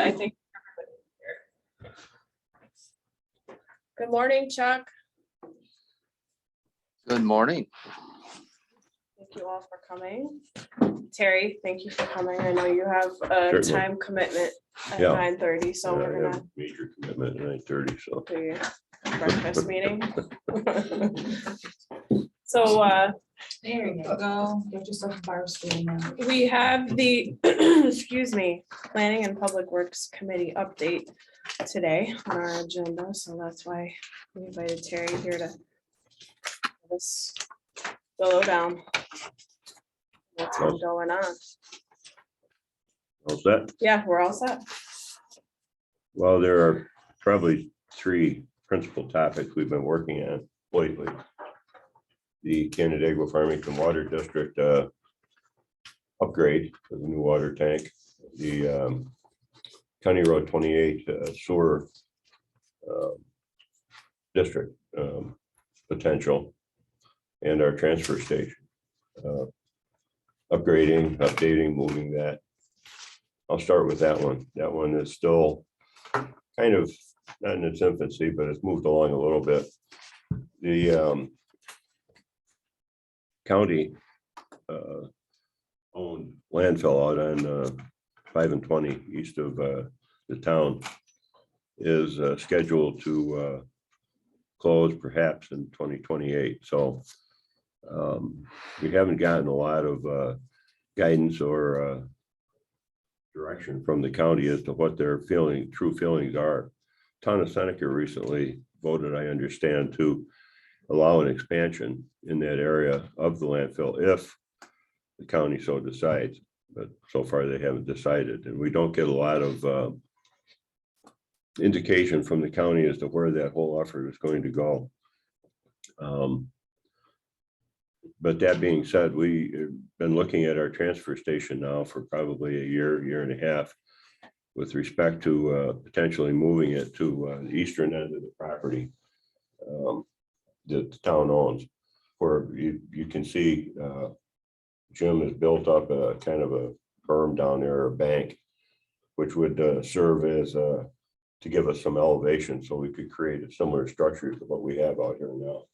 I think. Good morning, Chuck. Good morning. Thank you all for coming. Terry, thank you for coming. I know you have a Certainly. time commitment at Yeah. 9:30, so Yeah, we're I have gonna a major commitment at 9:30, so. do your breakfast meeting. So There you go. Get yourself a bar stool now. we have the, excuse me, Planning and Public Works Committee update today on our agenda, so that's why we invited Terry here to give us the lowdown. What's been going on? How's that? Yeah, we're all set. Well, there are probably three principal topics we've been working on lately. The Canandaigua Farmington Water District upgrade of the new water tank, the County Road 28 sewer district potential, and our transfer station. Upgrading, updating, moving that. I'll start with that one. That one is still kind of not in its infancy, but it's moved along a little bit. The county owned landfill out on 5 and 20 east of the town is scheduled to close perhaps in 2028. So we haven't gotten a lot of guidance or direction from the county as to what their true feelings are. Town of Seneca recently voted, I understand, to allow an expansion in that area of the landfill if the county so decides, but so far they haven't decided, and we don't get a lot of indication from the county as to where that whole effort is going to go. But that being said, we've been looking at our transfer station now for probably a year and a half with respect to potentially moving it to the eastern end of the property that the town owns, where you can see Jim has built up a kind of a berm down there, a bank, which would serve as to give us some elevation so we could create a similar structure to what we have out here now.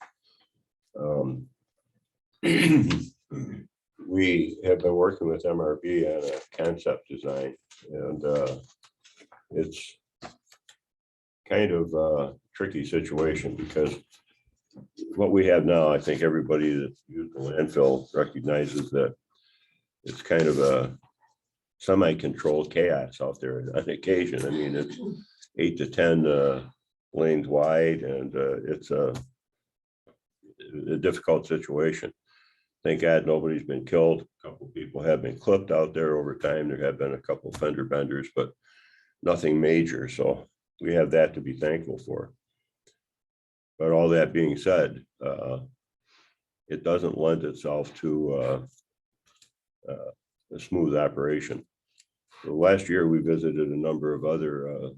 We have been working with MRB on a concept design, and it's kind of a tricky situation because what we have now, I think everybody that uses the landfill recognizes that it's kind of a semi-controlled chaos out there on occasion. I mean, it's 8 to 10 lanes wide, and it's a difficult situation. Thank God nobody's been killed. A couple of people have been clipped out there over time. There have been a couple of fender benders, but nothing major. So we have that to be thankful for. But all that being said, it doesn't lend itself to a smooth operation. So last year, we visited a number of other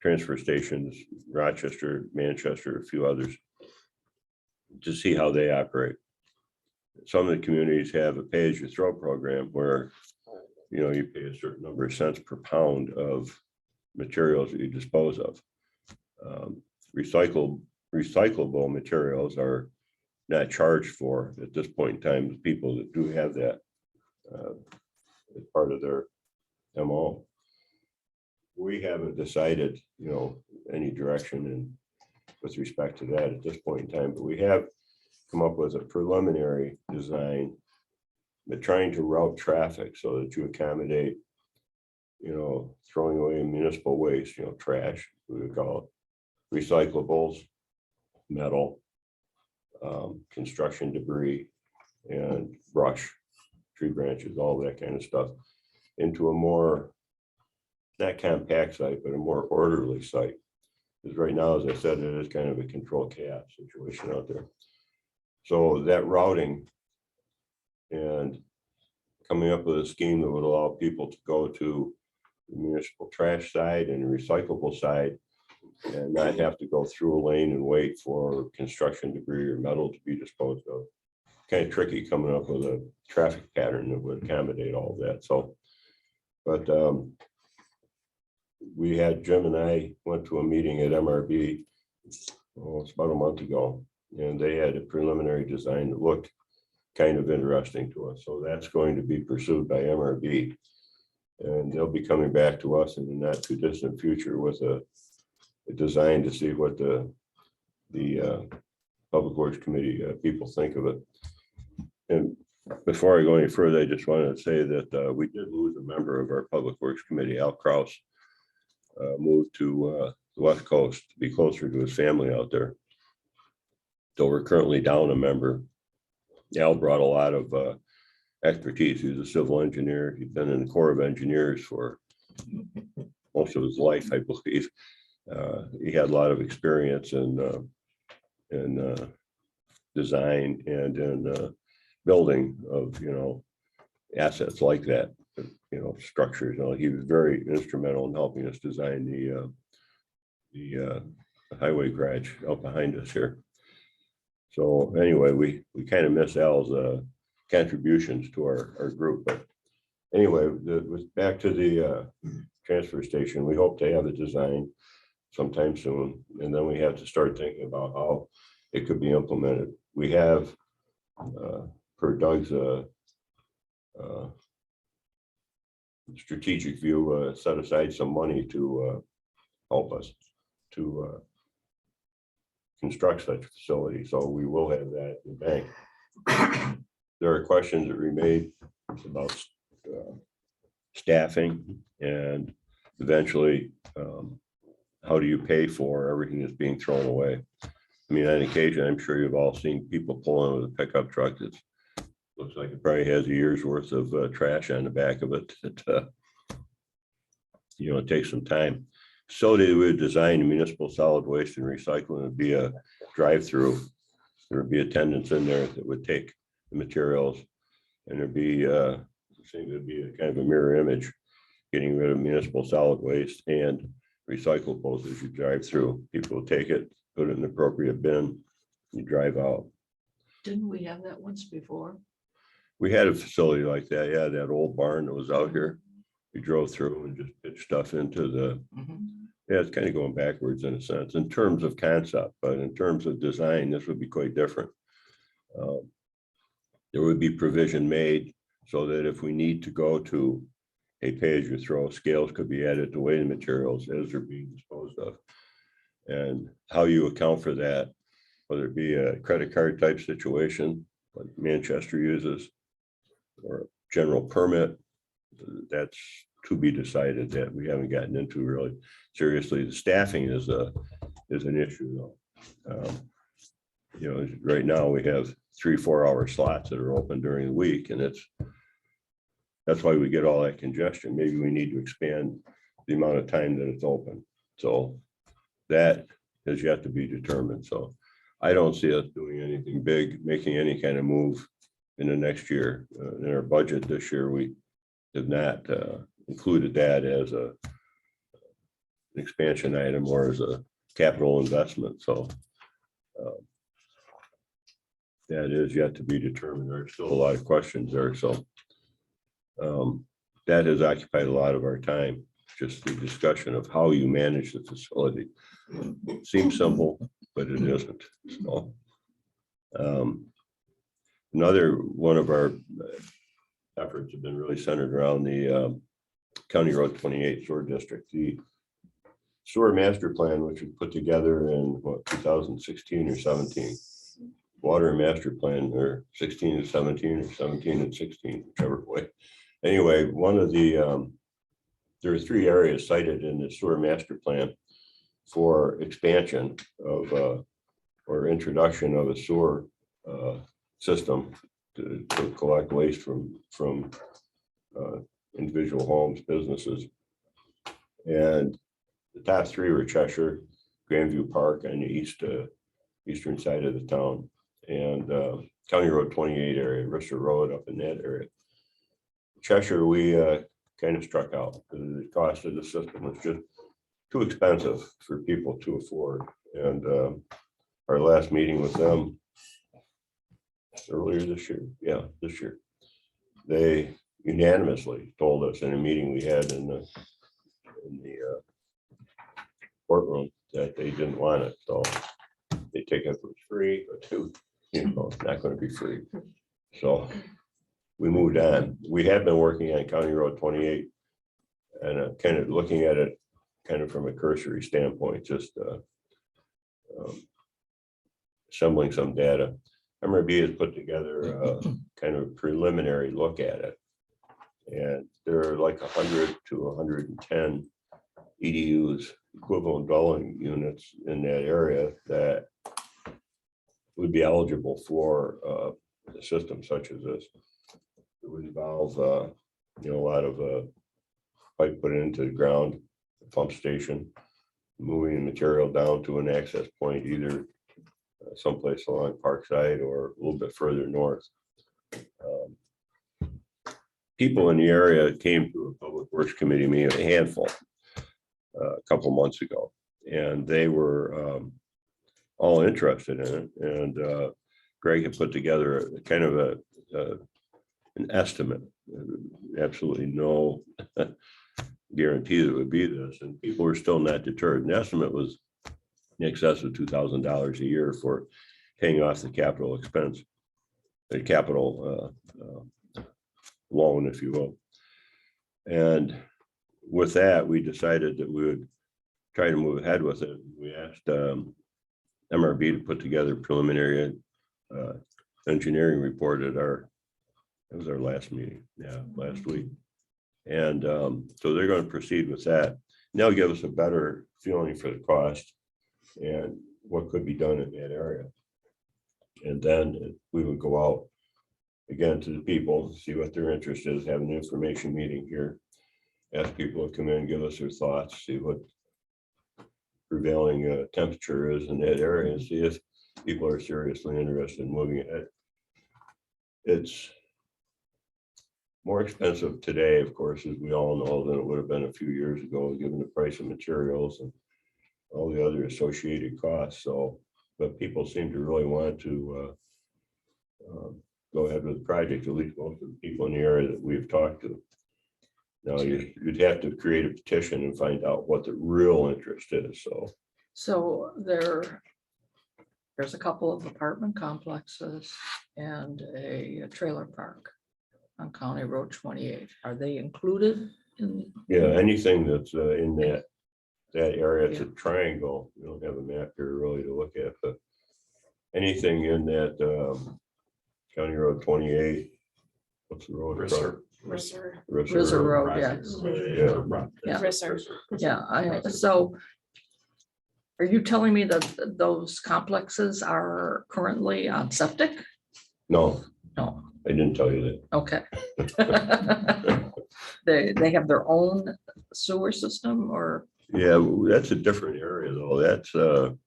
transfer stations, Rochester, Manchester, a few others, to see how they operate. Some of the communities have a pay-as-you-throw program where you pay a certain number of cents per pound of materials that you dispose of. Recyclable materials are not charged for at this point in time. The people that do have that as part of their MO. We haven't decided, any direction with respect to that at this point in time, but we have come up with a preliminary design, but trying to route traffic so that you accommodate, throwing away municipal waste, trash, we would call it, recyclables, metal, construction debris, and brush, tree branches, all that kind of stuff, into a more, not compact site, but a more orderly site. Because right now, as I said, it is kind of a controlled chaos situation out there. So that routing and coming up with a scheme that would allow people to go to the municipal trash side and the recyclable side and not have to go through a lane and wait for construction debris or metal to be disposed of. Kind of tricky coming up with a traffic pattern that would accommodate all of that. So But we had, Jim and I went to a meeting at MRB, oh, it's about a month ago, and they had a preliminary design that looked kind of interesting to us. So that's going to be pursued by MRB. And they'll be coming back to us in the not too distant future with a design to see what the Public Works Committee people think of it. And before I go any further, I just wanted to say that we did lose a member of our Public Works Committee, Al Kraus, moved to the West Coast to be closer to his family out there. So we're currently down a member. Al brought a lot of expertise. He was a civil engineer. He'd been in the Corps of Engineers for most of his life, I believe. He had a lot of experience in design and in building of, assets like that, structures. He was very instrumental in helping us design the highway garage out behind us here. So anyway, we kind of miss Al's contributions to our group. But anyway, back to the transfer station. We hope to have a design sometime soon, and then we have to start thinking about how it could be implemented. We have, per Doug's strategic view, set aside some money to help us to construct such a facility. So we will have that in the bank. There are questions that remain about staffing and eventually how do you pay for everything that's being thrown away? I mean, on occasion, I'm sure you've all seen people pulling with a pickup truck that looks like it probably has a year's worth of trash on the back of it. It takes some time. Facility we would design municipal solid waste and recycling would be a drive-through. There would be attendants in there that would take the materials, and there'd be a kind of a mirror image, getting rid of municipal solid waste and recyclables as you drive through. People will take it, put it in the appropriate bin, you drive out. Didn't we have that once before? We had a facility like that. Yeah, that old barn that was out here. We drove through and just pitched stuff into the, yeah, it's kind of going backwards in a sense in terms of concept, but in terms of design, this would be quite different. There would be provision made so that if we need to go to a pay-as-you-throw, scales could be added to weigh the materials as they're being disposed of. And how you account for that, whether it be a credit card type situation like Manchester uses or a general permit, that's to be decided. That we haven't gotten into really seriously. The staffing is an issue though. Right now we have 3-4 hour slots that are open during the week, and that's why we get all that congestion. Maybe we need to expand the amount of time that it's open. So that has yet to be determined. So I don't see us doing anything big, making any kind of move in the next year. In our budget this year, we have not included that as an expansion item or as a capital investment. So that is yet to be determined. There's still a lot of questions there. So that has occupied a lot of our time, just the discussion of how you manage the facility. Seems simple, but it isn't. So another one of our efforts have been really centered around the County Road 28 sewer district. The sewer master plan, which was put together in 2016 or 17. Water master plan, or 16 and 17 or 17 and 16, whichever way. Anyway, one of the there are 3 areas cited in the sewer master plan for expansion of or introduction of a sewer system to collect waste from individual homes, businesses. And the top 3 were Cheshire, Grandview Park on the eastern side of the town, and County Road 28 area, Risser Road up in that area. Cheshire, we kind of struck out. The cost of the system was just too expensive for people to afford. And our last meeting with them earlier this year, this year, they unanimously told us in a meeting we had in the courtroom that they didn't want it, so they take it for free, but too, it's not gonna be free. So we moved on. We have been working on County Road 28 and kind of looking at it kind of from a cursory standpoint, just assembling some data. MRB has put together a kind of preliminary look at it. And there are like 100 to 110 EDUs, equivalent dwelling units in that area that would be eligible for a system such as this. It would involve, a lot of pipe put into the ground, pump station, moving the material down to an access point, either someplace along Parkside or a little bit further north. People in the area came to a Public Works Committee meeting, a handful, a couple months ago, and they were all interested in it. And Greg had put together a kind of an estimate. Absolutely no guarantee that it would be this, and people were still not deterred. The estimate was in excess of $2,000 a year for paying off the capital expense, the capital loan, if you will. And with that, we decided that we would try to move ahead with it. We asked MRB to put together a preliminary engineering report at it was our last meeting, last week. And so they're going to proceed with that. And that'll give us a better feeling for the cost and what could be done in that area. And then we would go out again to the people, see what their interest is, have an information meeting here, ask people to come in, give us their thoughts, see what prevailing temperature is in that area, and see if people are seriously interested in moving ahead. It's more expensive today, of course, as we all know, than it would have been a few years ago, given the price of materials and all the other associated costs. So, but people seem to really want to go ahead with the project, at least most of the people in the area that we've talked to. Now, you'd have to create a petition and find out what the real interest is, so. So there's a couple of apartment complexes and a trailer park on County Road 28. Are they included in? Yeah, anything that's in that area, it's a triangle. We don't have a map here really to look at, but anything in that County Road 28, what's the road? Risser. Rizzer Road, yes. Yeah. Risser. Yeah, so are you telling me that those complexes are currently on septic? No, No, I didn't tell you that. okay. They have their own sewer system or? Yeah, that's a different area though. That's No,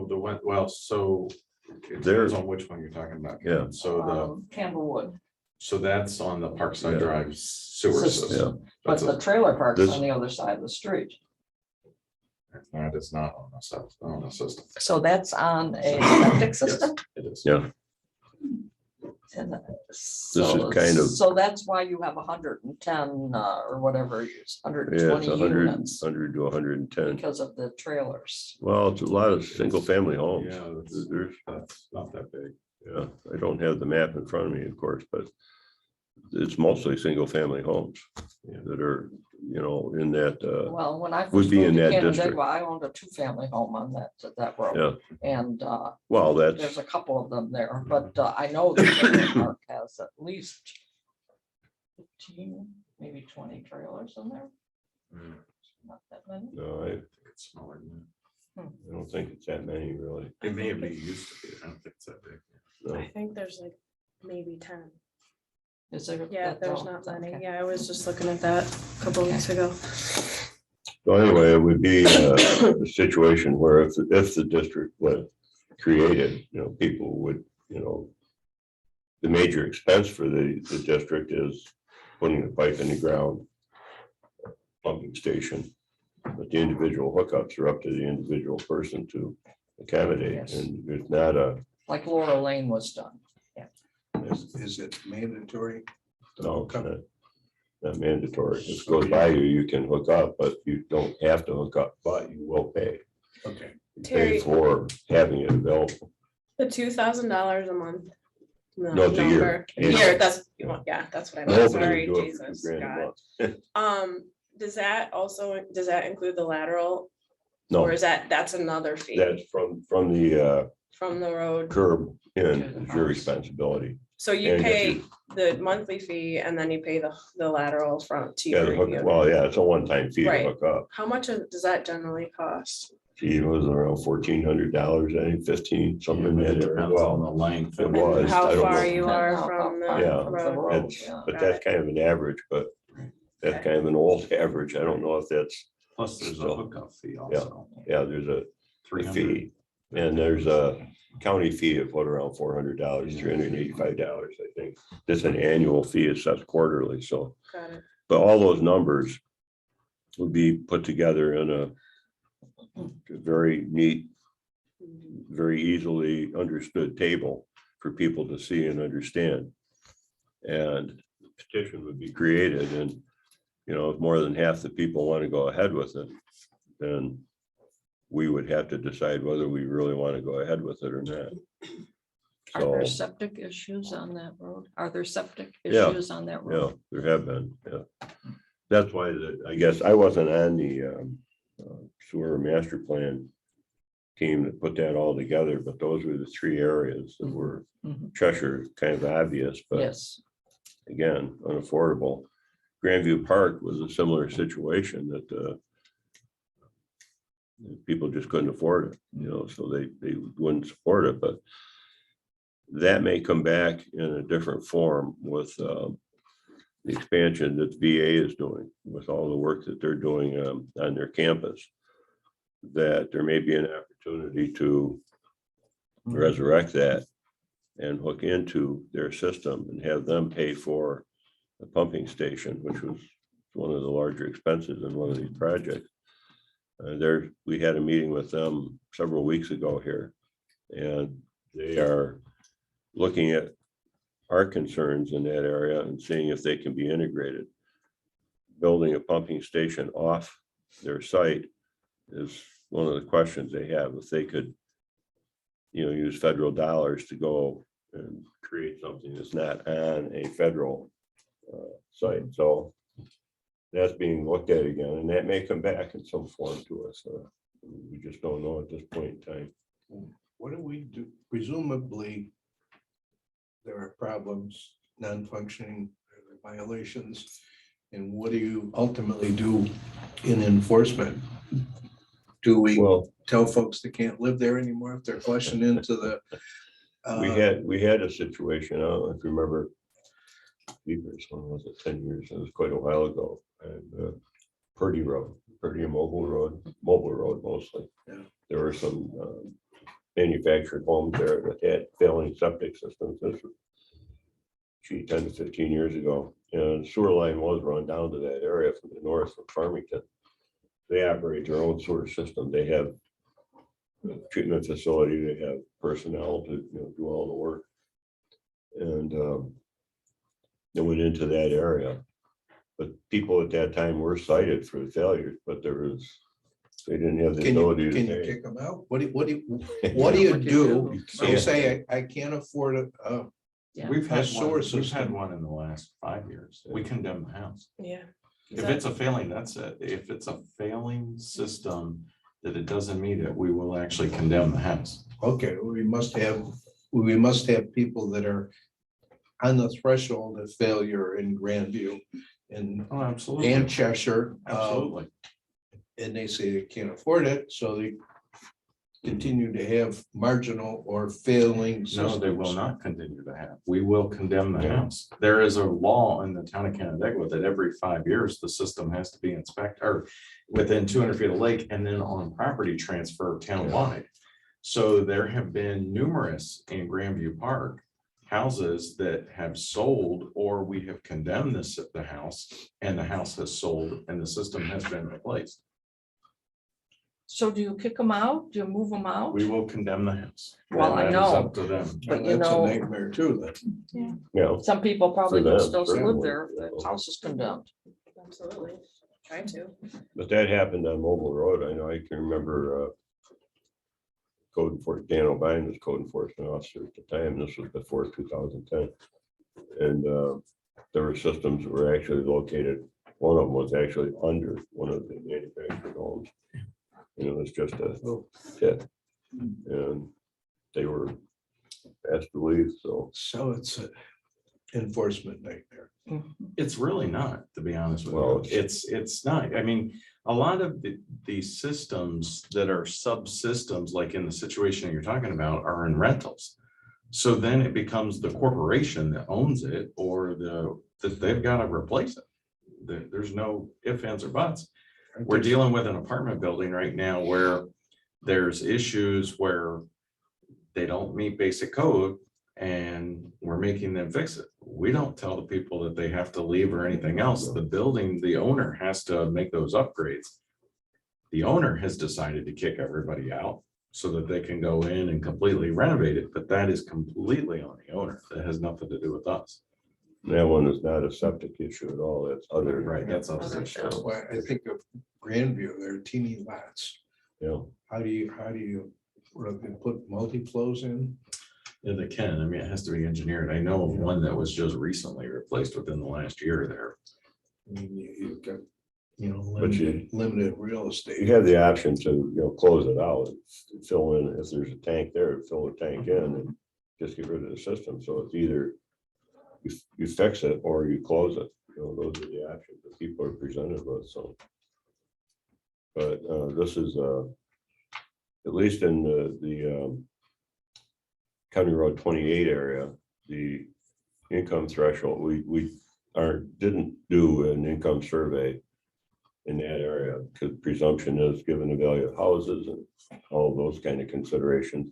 the one, well, so it There's- depends on which one you're talking about. Yeah. So Campbellwood, so that's on the Parkside Yeah. Drive sewer System. system. but That's the a- trailer park's This- on the other side of the street. That is not on the system. So that's on a septic system? It is. yeah. And is so, kind of- so that's why you have 110 or whatever, it's Yeah, 120 it's 100, units 100 to 110. because of the trailers. Well, it's a lot of single family homes. Yeah, There's, that's not that big. yeah, I don't have the map in front of me, of course, but it's mostly single family homes that are, in that, Well, when I would first be in moved to that district. Canandaigua, I owned a 2-family home on that road. Yeah. And well, there's that's, a couple of them there, but I know the trailer park has at least 15, maybe 20 trailers in there. Mm, Not that many. no, I think it's smaller than I don't think it's that many really. that. It may have been used to be. I don't think it's that big. No. I think there's like maybe 10. Is there? Yeah, that's there's all? not many. Okay. Yeah, I was just looking at that a couple weeks ago. So anyway, it would be a situation where if the district was created, people would, the major expense for the district is putting the pipe in the ground, pumping station. But the individual hookups are up to the individual person to accommodate, Yes. and there's not a, Like Laurel Lane was done. Is it mandatory No, it's not mandatory. If it goes by you, you can hook up, but you don't have to hook up, but you will pay. Okay. You Terry- Pay for having it available. The $2,000 a month. No, it's a year. number. Annual. Year, that's what I meant, Nobody sorry, would do it for Jesus, $2,000 a God. month. Does that include the lateral? No, Or is that's another fee that's from the from the road? curb in, To the is your house. responsibility. So you and if pay you- the monthly fee and then you pay the lateral front to Yeah, your the hook, review. well, yeah, it's a one-time fee to Right. hook up. How much does that generally cost? Gee, it was around $1,400, I think 15, something in that area. Depends on the Well, length. it and was. And how I don't far know. you are How from the far Yeah. from the road? road, It's, yeah. but Got that's it. kind of an average, but that's Okay. kind of an old average. I don't know if that's, Plus there's a So, hookup fee also. yeah, there's a 300. fee. And there's a county fee of what, around $400, $385, I think. This is an annual fee, it's set quarterly, so. Got it. But all those numbers would be put together in a very neat, very easily understood table for people to see and understand. And petition would be created, and, you know, if more than half the people want to go ahead with it, then we would have to decide whether we really want to go ahead with it or not. Are So, there septic issues on that road? Are there septic Yeah, issues on that yeah, road? there have been, yeah. That's why I guess I wasn't on the sewer master plan team that put that all together, but those were the three areas that were Mhm. Cheshire, kind of obvious, but Yes, again, unaffordable. Grandview Park was a similar situation that people just couldn't afford it, you know, so they wouldn't support it, but that may come back in a different form with the expansion that VA is doing, with all the work that they're doing on their campus, that there may be an opportunity to resurrect that and hook into their system and have them pay for a pumping station, which was one of the larger expenses in one of these projects. We had a meeting with them several weeks ago here, and they are looking at our concerns in that area and seeing if they can be integrated. Building a pumping station off their site is one of the questions they have. If they could, you know, use federal dollars to go and create something that's not on a federal site. So that's being looked at again, and that may come back in some form to us. We just don't know at this point in time. What do we do? Presumably, there are problems, non-functioning violations. And what do you ultimately do in enforcement? Do we Well, tell folks they can't live there anymore if they're flushing into the? we had a situation, I don't know if you remember. When was it, 10 years? It was quite a while ago. And Purdy Road, Purdy and Mobile Road mostly. Yeah. There were some manufactured homes there that had failing septic systems. This was 10 to 15 years ago. And sewer line was run down to that area from the north of Farmington. They operate their own sewer system. They have a treatment facility, they have personnel to, you know, do all the work. And they went into that area. But people at that time were cited for the failures, but they didn't have the Can ability you to pay. kick them out? What do you do? What do you You do? say, I can't afford it. Yeah. We've had sewer one, we've system. had one in the last 5 years. We condemn the house. Yeah. If it's a failing, that's it. If it's a failing system that it doesn't meet it, we will actually condemn the house. Okay, we must have people that are on the threshold of failure in Grandview and Oh, absolutely. and Cheshire. Absolutely. And they say they can't afford it, so they continue to have marginal or failing No, they will systems. not continue to have. We will condemn the Yeah. house. There is a law in the town of Canandaigua that every 5 years, the system has to be inspected or within 200 feet of lake and then on property transfer townwide. So there have been numerous in Grandview Park houses that have sold, or we have condemned the house and the house has sold and the system has been replaced. So do you kick them out? Do you move them out? We will condemn the house. Well, I And that is know. Up to them. But Well, you that's a know- nightmare too, then. You know, Some people probably For could them, still certainly, live there you if the know. house is condemned. Absolutely. Try to. but that happened on Mobile Road. I know, I can remember code enforcement, Dan O'Brien was code enforcement officer at the time. This was before 2010. And there were systems that were actually located, one of them was actually under one of the manufactured homes. And it was just a pit. And they were asked to leave, so. So it's an enforcement nightmare. It's really not, to be honest with Well, you. It's not. I mean, a lot of these systems that are subsystems, like in the situation that you're talking about, are in rentals. So then it becomes the corporation that owns it or that they've got to replace it. There's no ifs, ands, or buts. We're dealing with an apartment building right now where there's issues where they don't meet basic code and we're making them fix it. We don't tell the people that they have to leave or anything else. The building, the owner has to make those upgrades. The owner has decided to kick everybody out so that they can go in and completely renovate it, but that is completely on the owner. That has nothing to do with us. That one is not a septic issue at all. That's other. Right, that's other Okay. issues. That's why I think of Grandview, they're teeny lots. You know, How do you put multi-flows in? Yeah, they can. I mean, it has to be engineered. I know of one that was just recently replaced within the last year there. I mean, you've got, But limited real estate. you have the option to, close it out, and fill in, if there's a tank there, fill the tank in and just get rid of the system. So it's either you fix it or you close it. Those are the options that people are presented with, so. But this is, at least in the County Road 28 area, the income threshold, we didn't do an income survey in that area, because presumption is given the value of houses and all of those kind of considerations.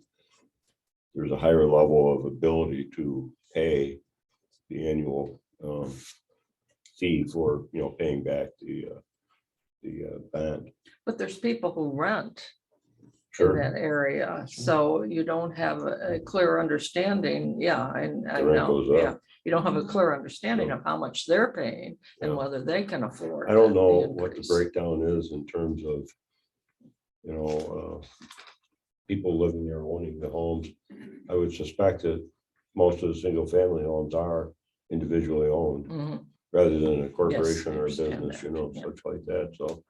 There's a higher level of ability to pay the annual fee for, paying back the bond. But there's people who rent in Sure, that area, so you don't have a clear understanding. Yeah, I The rent know, goes up. yeah. You don't have a clear understanding of how much they're paying and Yeah. whether they can afford. I don't the know what the increase. breakdown is in terms of, people living there owning the homes. I would suspect that most of the single family homes are individually owned Mhm. rather than a corporation or a understand business, that, yeah. such like that, so.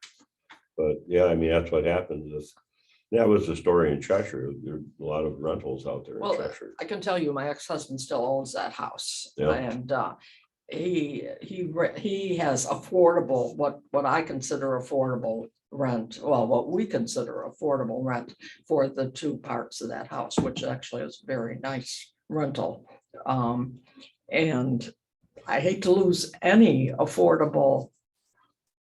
But yeah, I mean, that's what happens if, that was the story in Cheshire. There are a lot of rentals out there in Well, Cheshire. I can tell you, my ex-husband still owns that house. Yeah. And he has affordable, what I consider affordable rent, well, what we consider affordable rent for the two parts of that house, which actually is very nice rental. And I hate to lose any affordable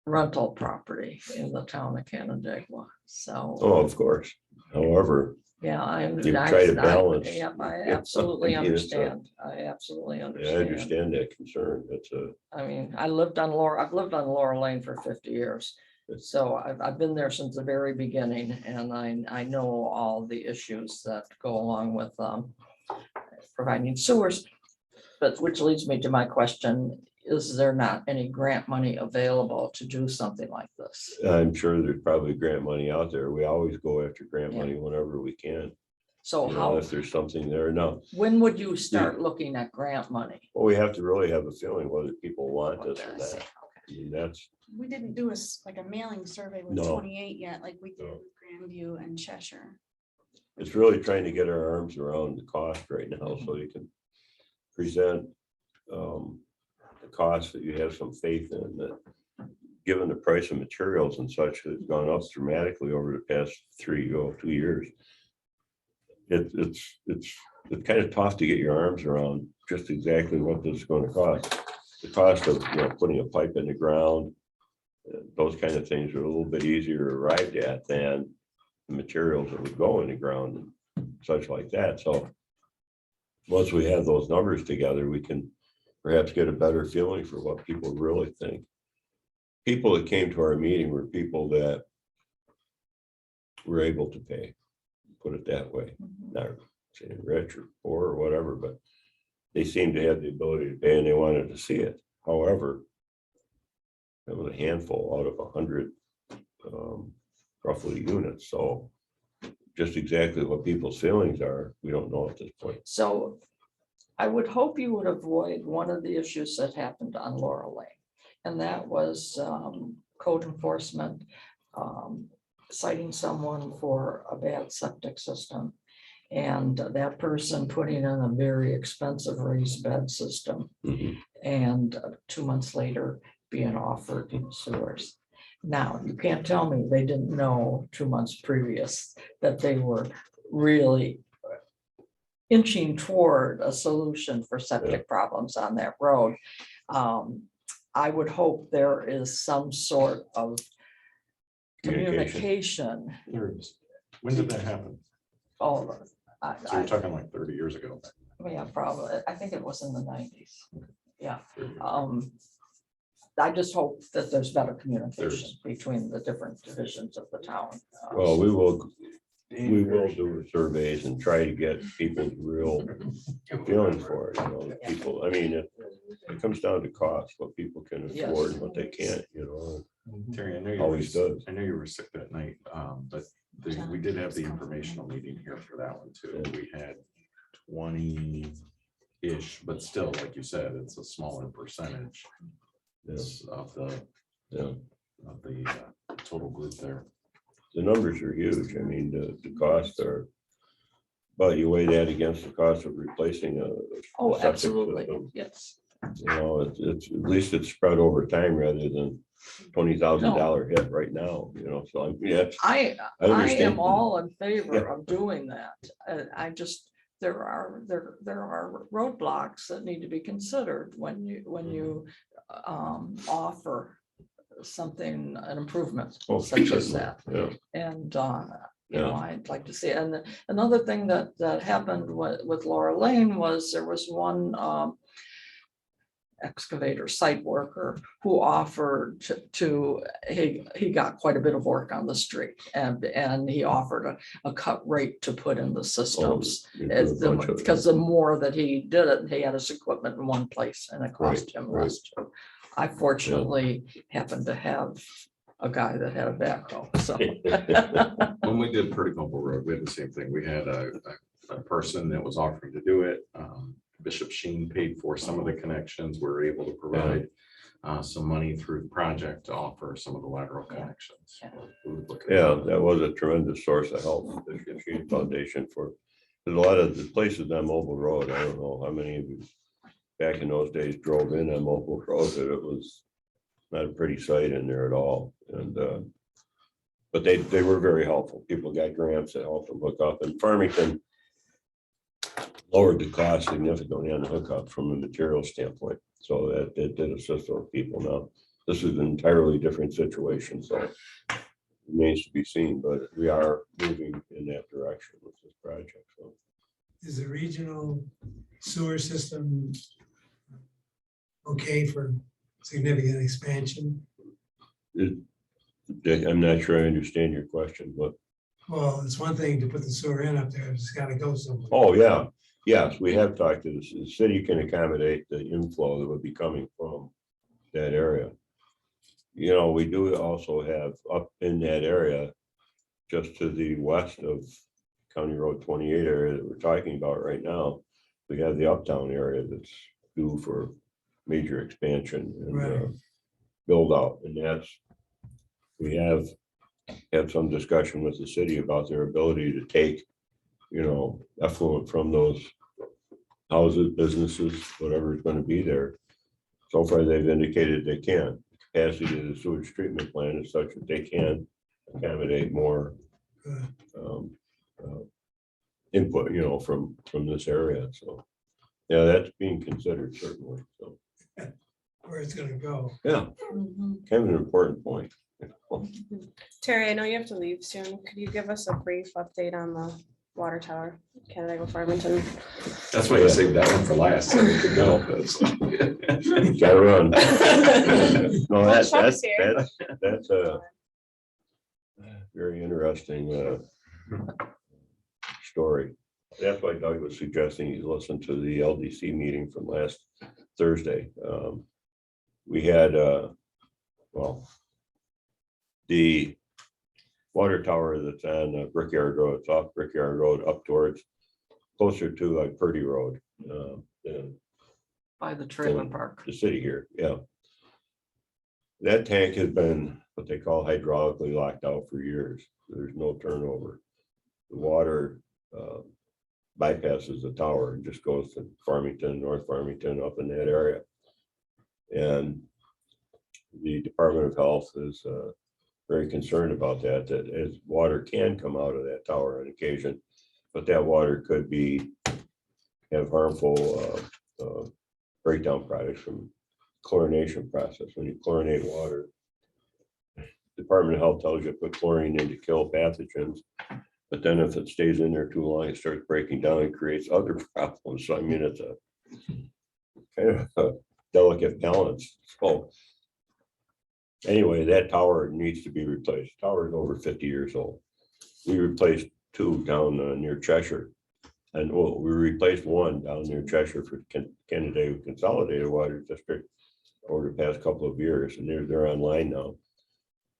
rental property in the town of Canandaigua. So, Oh, of course. However, yeah, I. You try to balance. Yeah, I absolutely Yeah, it's a- understand. I absolutely yeah, I understand. understand that concern. It's a, I mean, I've lived on Laurel Lane for 50 years. So I've been there since the very beginning and I know all the issues that go along with providing sewers. But which leads me to my question, is there not any grant money available to do something like this? I'm sure there's probably grant money out there. We always go after grant Yeah. money whenever we can. So how, If there's something there. No, when would you start looking at grant money? well, we have to really have a feeling whether people want What this or they're not. saying. I mean, that's, We didn't do like a mailing survey with No. 28 yet, like we did No. with Grandview and Cheshire. it's really trying to get our arms around the cost right now, so you can present the cost that you have some faith in, that given the price of materials and such has gone up dramatically over the past 2 years. It's kind of tough to get your arms around just exactly what this is going to cost. The cost of, putting a pipe in the ground, those kind of things are a little bit easier to arrive at than the materials that would go in the ground and such like that. So once we have those numbers together, we can perhaps get a better feeling for what people really think. People that came to our meeting were people that were able to pay, put it that way. Not saying rich or poor or whatever, but they seemed to have the ability to pay and they wanted to see it. However, it was a handful out of 100 roughly units. So just exactly what people's feelings are, we don't know at this point. So I would hope you would avoid one of the issues that happened on Laurel Lane. And that was code enforcement citing someone for a bad septic system. And that person putting in a very expensive raised bed system. Mhm. And 2 months later being offered sewers. Now, you can't tell me they didn't know 2 months previous that they were really inching toward a solution for septic problems on that road. I would hope there is some sort of communication. There is. When did that happen? All of us. So you're talking like 30 years ago. Yeah, probably. I think it was in the 90s. Yeah. I just hope that there's better communication between the different divisions of the town. Well, we will do surveys and try to get people's real feelings for it, you know, people, I mean, it comes down to cost, what people can afford and what they can't, you know. Terry, I know you Always does. I know you were sick that night, but we did have the informational meeting here for that one too. We had 20-ish, but still, like you said, it's a smaller percentage of the total group there. The numbers are huge. I mean, the costs are, but you weigh that against the cost of replacing a Oh, septic absolutely. system. Yes. You know, it's at least it's spread over time rather than $20,000 hit right now, you know, so I mean, that's, I understand. am all in favor of doing that. I just, there are roadblocks that need to be considered when you offer something, an improvement Oh, such as certainly, that. yeah. And, you know, I'd like to see, and another thing that happened with Laura Lane was there was one excavator site worker who offered he got quite a bit of work on the street and he offered a cut rate to put in the systems. Because the more that he did it, he had his equipment in one place and it cost him less. I fortunately happened to have a guy that had a backhoe, so. When we did Pretty Cumble Road, we had the same thing. We had a person that was offering to do it. Bishop Sheen paid for some of the connections. We were able to provide some money through the project to offer some of the lateral connections. Yeah, that was a tremendous source of help, the Sheen Foundation for, there's a lot of the places on Mobile Road. I don't know how many of you back in those days drove in on Mobile Road, but it was not a pretty sight in there at all. And but they were very helpful. People got grants that helped them hook up, and Farmington lowered the cost significantly on the hookup from a material standpoint. So that it did assist those people. Now, this is an entirely different situation, so it remains to be seen, but we are moving in that direction with this project. So is the regional sewer system okay for significant expansion? I'm not sure I understand your question, but Well, it's one thing to put the sewer in up there, it's gotta go somewhere. oh, yeah. Yes, we have talked to the city can accommodate the inflow that would be coming from that area. You know, we do also have up in that area, just to the west of County Road 28 area that we're talking about right now, we have the uptown area that's due for major expansion and Right. build out. And that's, we have had some discussion with the city about their ability to take, you know, effluent from those houses, businesses, whatever is going to be there. So far, they've indicated they can. Capacity of the sewage treatment plant is such that they can accommodate more input, you know, from this area. So, yeah, that's being considered certainly. So, Where it's gonna go. yeah, kind of an important point. Terry, I know you have to leave soon. Could you give us a brief update on the water tower, Canandaigua Farmington? That's why I saved that one for last. So we could go. Gotta run. No, Well, Chuck's here. that's Very interesting story. That's why Doug was suggesting he's listened to the LDC meeting from last Thursday. We had, well, the water tower that's on Brickyard Road, it's off Brickyard Road up towards, closer to like Purdy Road, than By the trailer park. the city here, yeah. That tank has been what they call hydraulically locked out for years. There's no turnover. The water bypasses the tower and just goes to Farmington, North Farmington, up in that area. And the Department of Health is very concerned about that, that as water can come out of that tower on occasion, but that water could have harmful breakdown products from chlorination process. When you chlorinate water, Department of Health tells you to put chlorine in to kill pathogens, but then if it stays in there too long, it starts breaking down and creates other problems. So I mean, it's a kind of a delicate balance. So anyway, that tower needs to be replaced. The tower is over 50 years old. We replaced two down near Cheshire. And well, we replaced one down near Cheshire for Canandaigua Consolidated Water District over the past couple of years, and they're online now.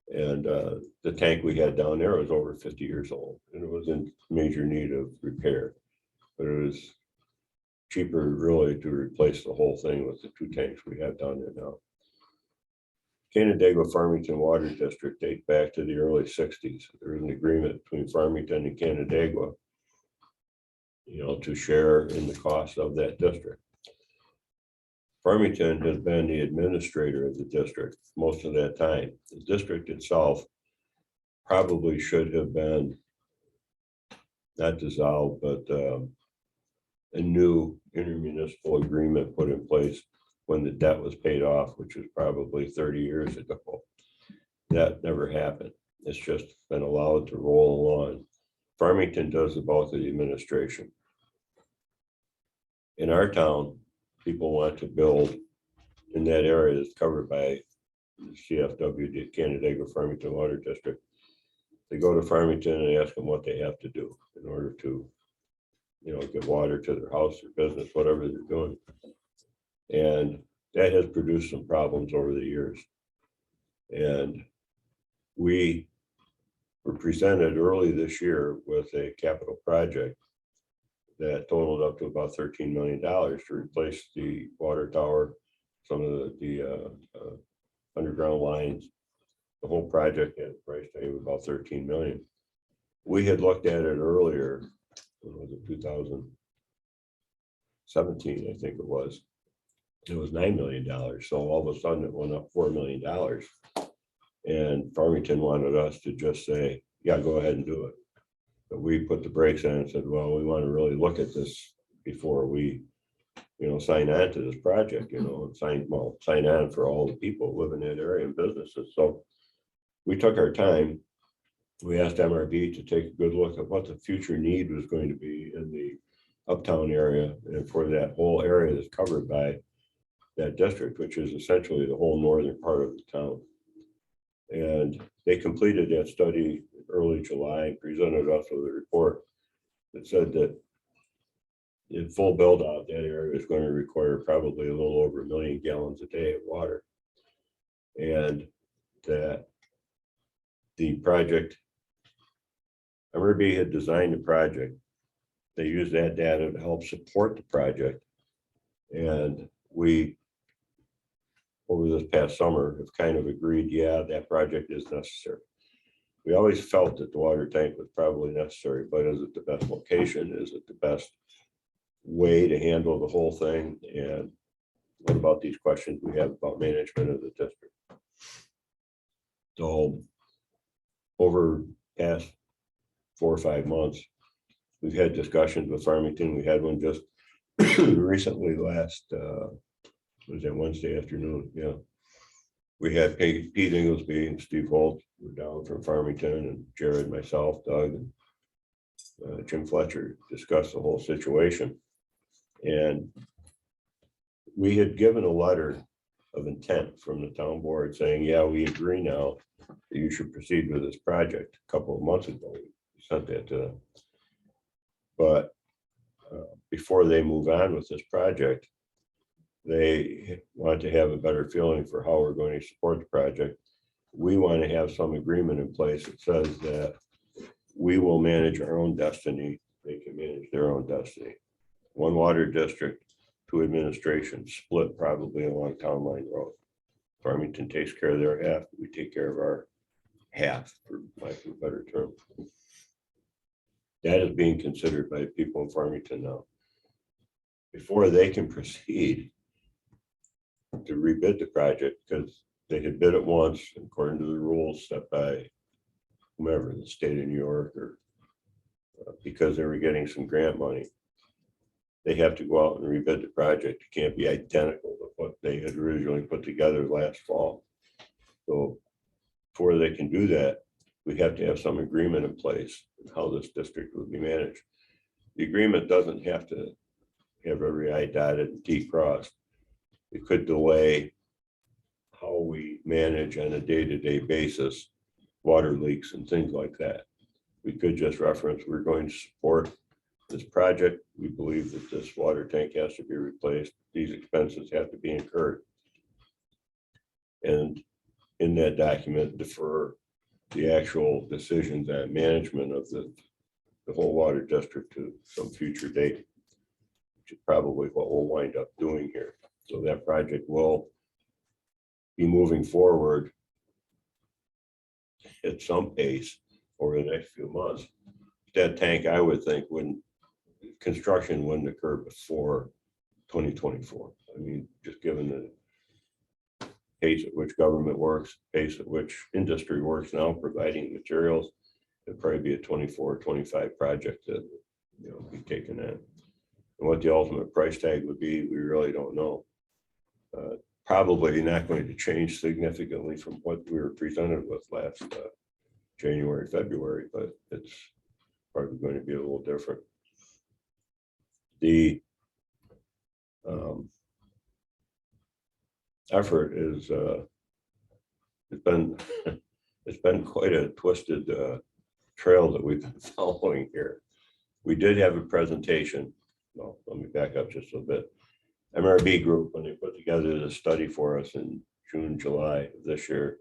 And the tank we had down there was over 50 years old, and it was in major need of repair. But it was cheaper really to replace the whole thing with the two tanks we have down there now. Canandaigua Farmington Water District dates back to the early 60s. There was an agreement between Farmington and Canandaigua, to share in the cost of that district. Farmington has been the administrator of the district most of that time. The district itself probably should have been not dissolved, but a new intermunicipal agreement put in place when the debt was paid off, which was probably 30 years ago. That never happened. It's just been allowed to roll along. Farmington does the bulk of the administration. In our town, people want to build in that area that's covered by the CFW, the Canandaigua Farmington Water District. They go to Farmington and ask them what they have to do in order to, get water to their house, their business, whatever they're doing. And that has produced some problems over the years. And we were presented early this year with a capital project that totaled up to about $13 million to replace the water tower, some of the underground lines. The whole project had a price tag of about 13 million. We had looked at it earlier, when was it, 2017, I think it was. It was $9 million. So all of a sudden it went up $4 million. And Farmington wanted us to just say, yeah, go ahead and do it. But we put the brakes on and said, well, we want to really look at this before we, sign on to this project, and sign on for all the people who live in that area and businesses. So we took our time. We asked MRB to take a good look at what the future need was going to be in the uptown area and for that whole area that's covered by that district, which is essentially the whole northern part of the town. And they completed that study early July and presented us with a report that said that in full build out, that area is going to require probably a little over 1 million gallons a day of water. And that the project, MRB had designed the project. They used that data to help support the project. And we, over this past summer, have kind of agreed, yeah, that project is necessary. We always felt that the water tank was probably necessary, but is it the best location? Is it the best way to handle the whole thing? And what about these questions we have about management of the district? So over past 4 or 5 months, we've had discussions with Farmington. We had one just recently last, was that Wednesday afternoon? Yeah. We had Pete Inglesby and Steve Holt were down from Farmington, and Jared, myself, Doug, and Jim Fletcher discussed the whole situation. And we had given a letter of intent from the town board saying, yeah, we agree now that you should proceed with this project. A couple of months ago, we sent that to them. But before they move on with this project, they want to have a better feeling for how we're going to support the project. We want to have some agreement in place that says that we will manage our own destiny. They can manage their own destiny. One water district, two administrations, split probably along Town Line Road. Farmington takes care of their half, we take care of our half, for lack of a better term. That is being considered by people in Farmington now. Before they can proceed to rebid the project, because they had bid it once according to the rules set by whomever, the state of New York, or because they were getting some grant money. They have to go out and rebid the project. It can't be identical to what they had originally put together last fall. So before they can do that, we have to have some agreement in place on how this district will be managed. The agreement doesn't have to have every I dotted and T crossed. It could delay how we manage on a day-to-day basis water leaks and things like that. We could just reference, we're going to support this project. We believe that this water tank has to be replaced. These expenses have to be incurred. And in that document, defer the actual decisions and management of the whole water district to some future date, which is probably what we'll wind up doing here. So that project will be moving forward at some pace over the next few months. That tank, I would think, construction wouldn't occur before 2024. I mean, just given the pace at which government works, pace at which industry works now, providing materials, it'd probably be a 24, 25 project that, be taken in. And what the ultimate price tag would be, we really don't know. Probably not going to change significantly from what we were presented with last January, February, but it's probably going to be a little different. The effort is it's been quite a twisted trail that we've been following here. We did have a presentation. Well, let me back up just a bit. MRB Group, when they put together the study for us in June, July of this year,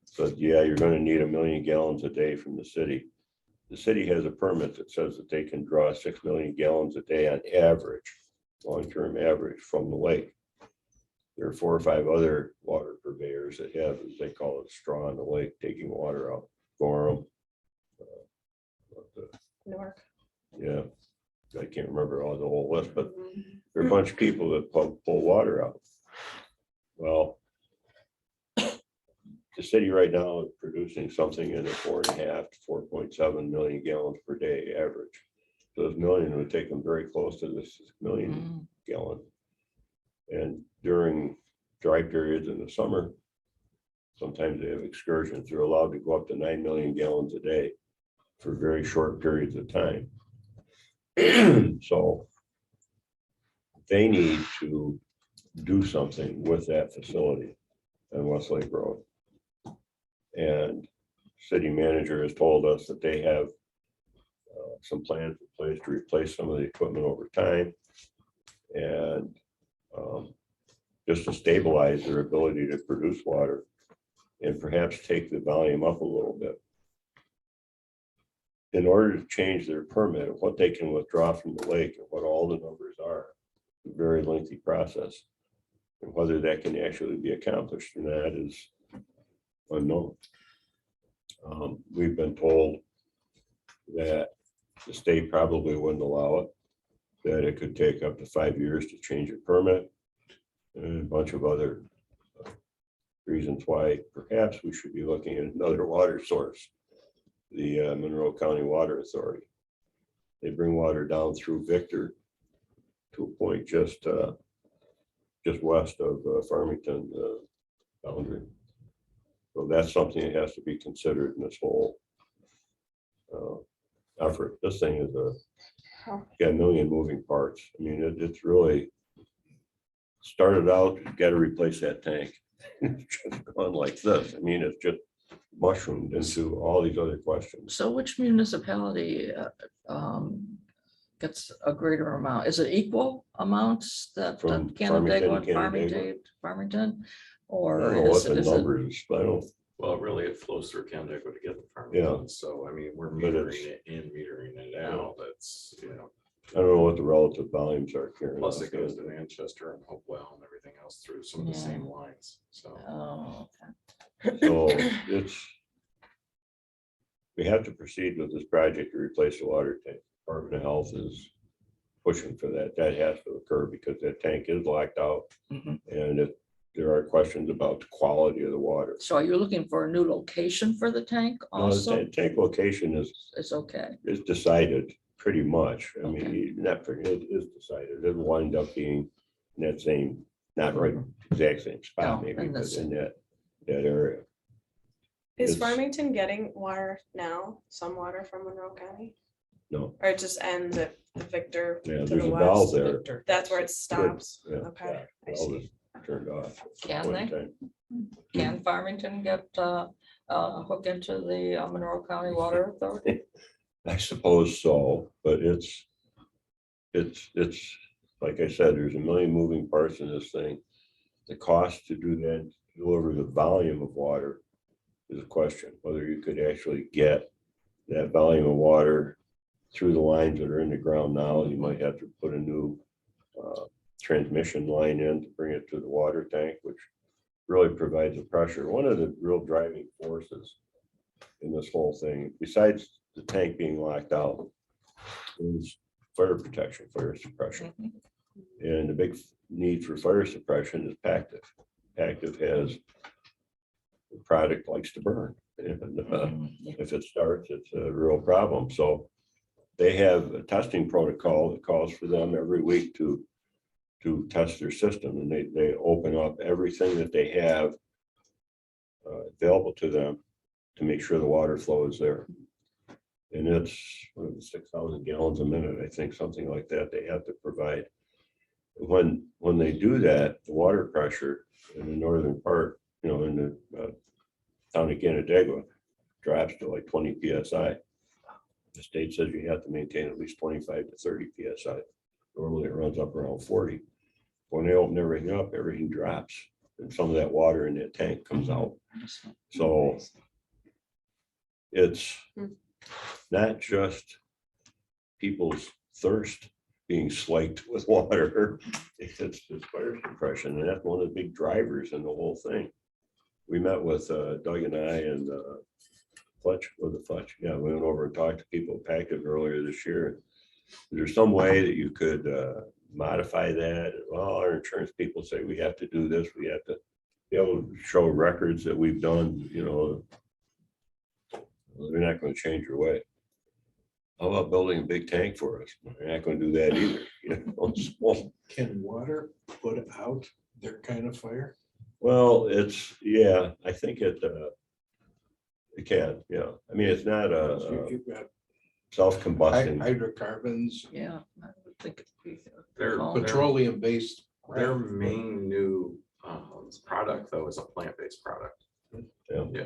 said, yeah, you're going to need 1 million gallons a day from the city. The city has a permit that says that they can draw 6 million gallons a day on average, long-term average from the lake. There are 4 or 5 other water purveyors that have, as they call it, straw in the lake, taking water out, Gorham. Newark. Yeah, I can't remember all the whole list, but there are a bunch of people that pull water out. Well, the city right now is producing something in the 4.5 to 4.7 million gallons per day average. So this million would take them very close to this million gallon. And during dry periods in the summer, sometimes they have excursions. They're allowed to go up to 9 million gallons a day for very short periods of time. So they need to do something with that facility on Westlake Road. And city manager has told us that they have some plans in place to replace some of the equipment over time and just to stabilize their ability to produce water and perhaps take the volume up a little bit. In order to change their permit of what they can withdraw from the lake and what all the numbers are, a very lengthy process. And whether that can actually be accomplished, and that is unknown. We've been told that the state probably wouldn't allow it, that it could take up to 5 years to change a permit, and a bunch of other reasons why perhaps we should be looking at another water source, the Monroe County Water Authority. They bring water down through Victor to a point just west of Farmington boundary. So that's something that has to be considered in this whole effort. This thing is got 1 million moving parts. I mean, it's really started out, you gotta replace that tank. It's just gone like this. I mean, it's just mushroomed into all these other questions. So which municipality gets a greater amount? Is it equal amounts that From Canandaigua and Farmington, Farmington? I Or don't know what is the is it? numbers, I don't, Well, really, it flows through Canandaigua to get the Yeah. Farmington, so I mean, we're But metering it's- it in, metering it out, that's, you know. I don't know what the relative volumes are. Karen. Plus it goes to Manchester and Hopewell and everything else through some of the same lines, so. Oh, okay. So it's. We have to proceed with this project to replace the water tank. Department of Health is pushing for that. That has to occur because that tank is locked out. Mhm. And if there are questions about the quality of the water. So are you looking for a new location for the tank No, the also? tank location It's okay. is decided pretty much. I mean, Okay. not, it is decided. It'll wind up being in that same, not right, exact same spot No, maybe, in the but same- in that area. Is It's- Farmington getting water now, some water from Monroe County? No, Or it just ends at the Victor yeah, to there's the a valve west? there. That's where it stops? Yeah, Okay, I Valve see. is turned off. at some Can point they? in time. Can Farmington get hooked into the Monroe County Water Authority? I suppose so, but it's, like I said, there's a million moving parts in this thing. The cost to do that, deliver the volume of water is a question, whether you could actually get that volume of water through the lines that are in the ground now. You might have to put a new transmission line in to bring it to the water tank, which really provides the pressure. One of the real driving forces in this whole thing, besides the tank being locked out, is fire protection, fire suppression. And the big need for fire suppression is Pactiv. Pactiv has the product likes to burn. And Yeah. if it starts, it's a real problem. So they have a testing protocol that calls for them every week to test their system, and they open up everything that they have available to them to make sure the water flow is there. And it's 6,000 gallons a minute, I think, something like that they have to provide. When they do that, the water pressure in the northern part, in the town of Canandaigua drops to like 20 PSI. The state says you have to maintain at least 25 to 30 PSI. Normally it runs up around 40. When they open everything up, everything drops and some of that water in that tank comes out. So it's not just people's thirst being slaked with water. It's fire suppression, and that's one of the big drivers in the whole thing. We met with Doug and I and Fletch, yeah, we went over and talked to people at Pactiv earlier this year. Is there some way that you could modify that? Well, our insurance people say we have to do this, we have to be able to show records that we've done, they're not going to change your way. How about building a big tank for us? They're not going to do that either. So, Can water put out their kind of fire? well, I think it can, yeah. I mean, it's not a You've got self-combusting. hydrocarbons, Yeah, I would think it'd be. Their, Oh, petroleum-based. their main new product though is a plant-based product. Yeah.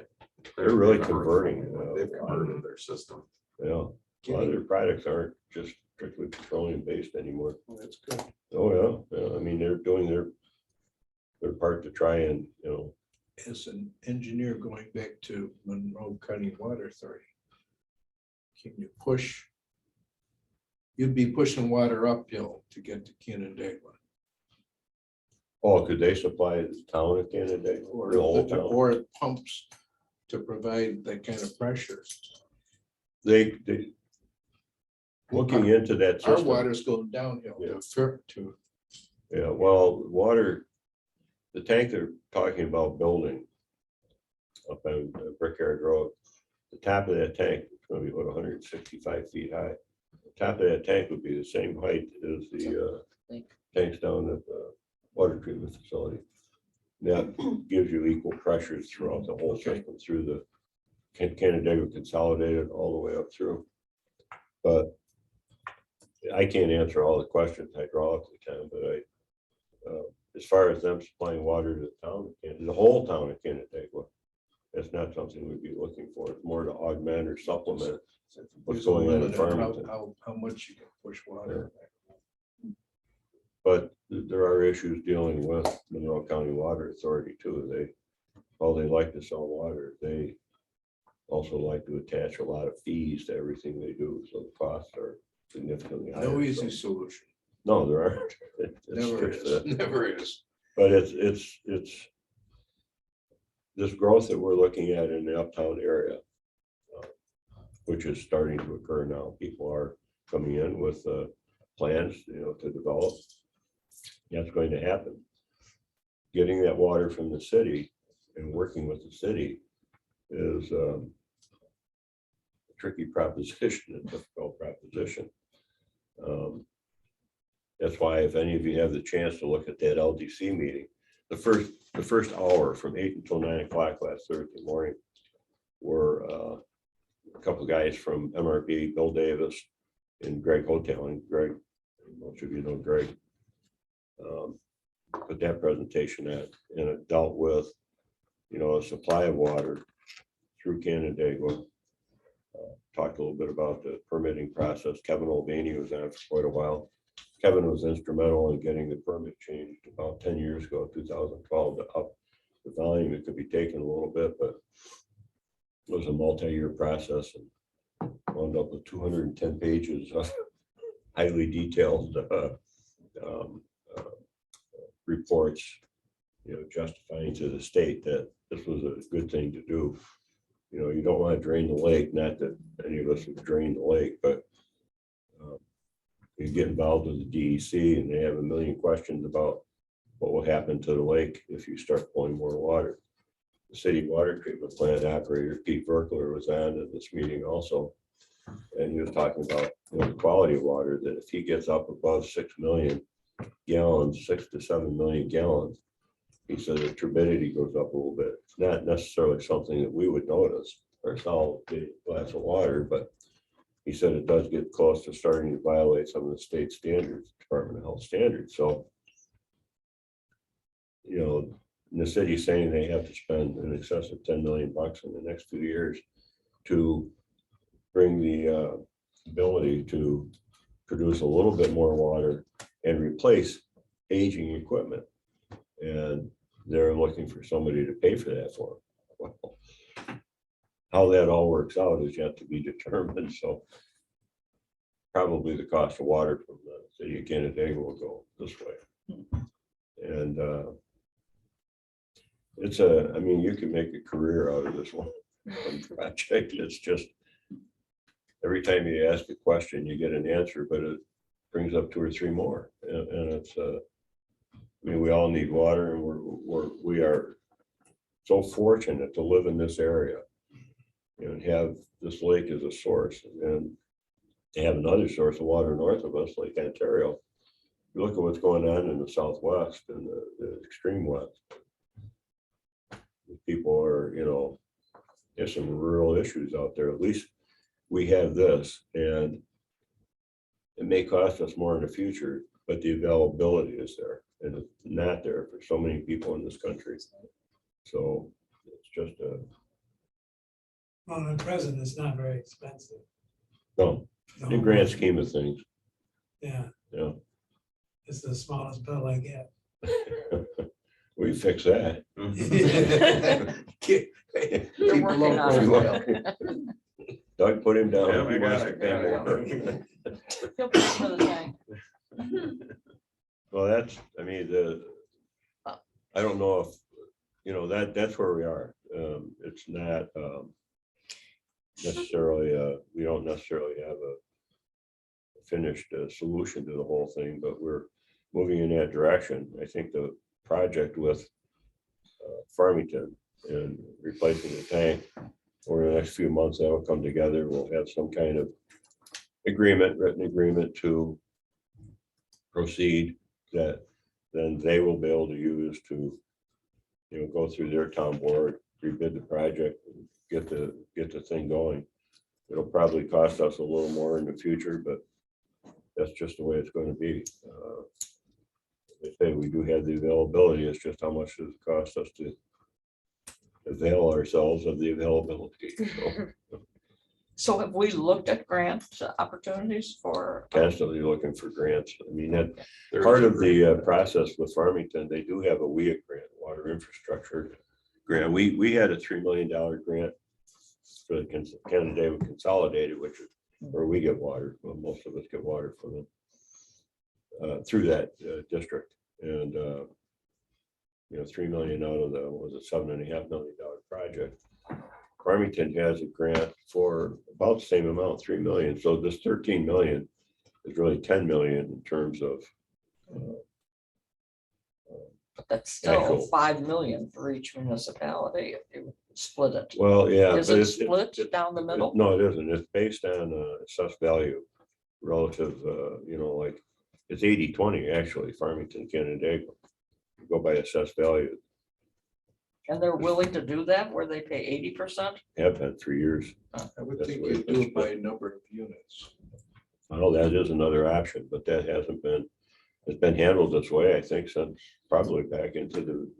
They're really converting, They've converted their system. Yeah, a lot of their products aren't just strictly petroleum-based anymore. Well, that's good. Oh, yeah, I mean, they're doing their part to try and, As an engineer going back to Monroe County Water Authority, can you push? You'd be pushing water uphill to get to Canandaigua. oh, could they supply the town of Canada or the whole town? Or it pumps to provide that kind of pressure. They looking into that Our system. water's going downhill Yeah. to Yeah, well, water, the tank they're talking about building up on Brickyard Road, the top of that tank is gonna be about 165 feet high. The top of that tank would be the same height as the tanks down at the water treatment facility. That gives you equal pressures throughout the whole system, through the Canandaigua Consolidated all the way up through. But I can't answer all the questions hydraulically, Tom, but as far as them supplying water to the town, the whole town of Canandaigua, that's not something we'd be looking for. It's more to augment or supplement what's There's a going on in limit on Farmington. how much you can push water. But there are issues dealing with Monroe County Water Authority too. While they like to sell water, they also like to attach a lot of fees to everything they do, so the costs are significantly higher. No easy So- solution. No, there aren't. It's Never just, is, never is. but it's this growth that we're looking at in the uptown area, which is starting to occur now. People are coming in with plans, to develop. That's going to happen. Getting that water from the city and working with the city is a tricky proposition, a difficult proposition. That's why if any of you have the chance to look at that LDC meeting, the first hour from 8 until 9 o'clock last Thursday morning were a couple of guys from MRB, Bill Davis and Greg Hotel. And Greg, most of you know Greg. Put that presentation at, and it dealt with, a supply of water through Canandaigua. Talked a little bit about the permitting process. Kevin Mulvaney was on it for quite a while. Kevin was instrumental in getting the permit changed about 10 years ago, 2012, to up the volume. It could be taken a little bit, but it was a multi-year process and wound up with 210 pages of highly detailed reports, justifying to the state that this was a good thing to do. You don't want to drain the lake, not that any of us have drained the lake, but you get involved with the DEC and they have a million questions about what will happen to the lake if you start pulling more water. The city water treatment plant operator, Pete Verkler, was on at this meeting also. And he was talking about the quality of water, that if he gets up above 6 million gallons, 6 to 7 million gallons, he said the turbidity goes up a little bit. It's not necessarily something that we would notice ourselves, getting a glass of water, but he said it does get close to starting to violate some of the state standards, Department of Health standards. So, the city's saying they have to spend in excess of $10 million in the next 2 years to bring the ability to produce a little bit more water and replace aging equipment. And they're looking for somebody to pay for that for them. Well, how that all works out is yet to be determined. So probably the cost of water from the city of Canandaigua will go this way. And you can make a career out of this one project. It's just every time you ask a question, you get an answer, but it brings up 2 or 3 more. And it's we all need water, and we are so fortunate to live in this area and have this lake as a source, and to have another source of water north of us, Lake Ontario. You look at what's going on in the southwest and the extreme west. People are, there's some real issues out there. At least we have this, and it may cost us more in the future, but the availability is there, and it's not there for so many people in this country. So it's just Well, at present, it's not very expensive. no, in the grand scheme of things, Yeah, it's the smallest bill I get. we fix that. Keep They're working low on profile. Doug, put him down. Yeah, He I got wants it, to pay got it. more. He'll pay for the tank. Well, I don't know if, that's where we are. It's not necessarily, we don't necessarily have a finished solution to the whole thing, but we're moving in that direction. I think the project with Farmington and replacing the tank over the next few months, that will come together. We'll have some kind of written agreement to proceed that then they will be able to use to, go through their town board, rebid the project, and get the thing going. It'll probably cost us a little more in the future, but that's just the way it's going to be. They say we do have the availability, it's just how much does it cost us to avail ourselves of the availability. So So have we looked at grant opportunities for? constantly looking for grants. I mean, that There part is a of the process with Farmington, they do have a WIA grant, water infrastructure grant. We had a $3 million grant for the Canandaigua Consolidated, which is where we get water. Well, most of us get water from them through that district. And, 3 million out of the, was a $7.5 million project. Farmington has a grant for about the same amount, 3 million. So this 13 million is really 10 million in terms of But that's still Actual. 5 million for each municipality if you split it. well, yeah. Is but it it's- split down the middle? No, it isn't. It's based on assessed value relative, like it's 80-20 actually, Farmington, Canandaigua. Go by assessed value, And they're willing to do that where they pay 80%? have been 3 years. I would That's think what you it do is, it by number of units. Well, that is another option, but that hasn't been, it's been handled this way, I think, since probably back into the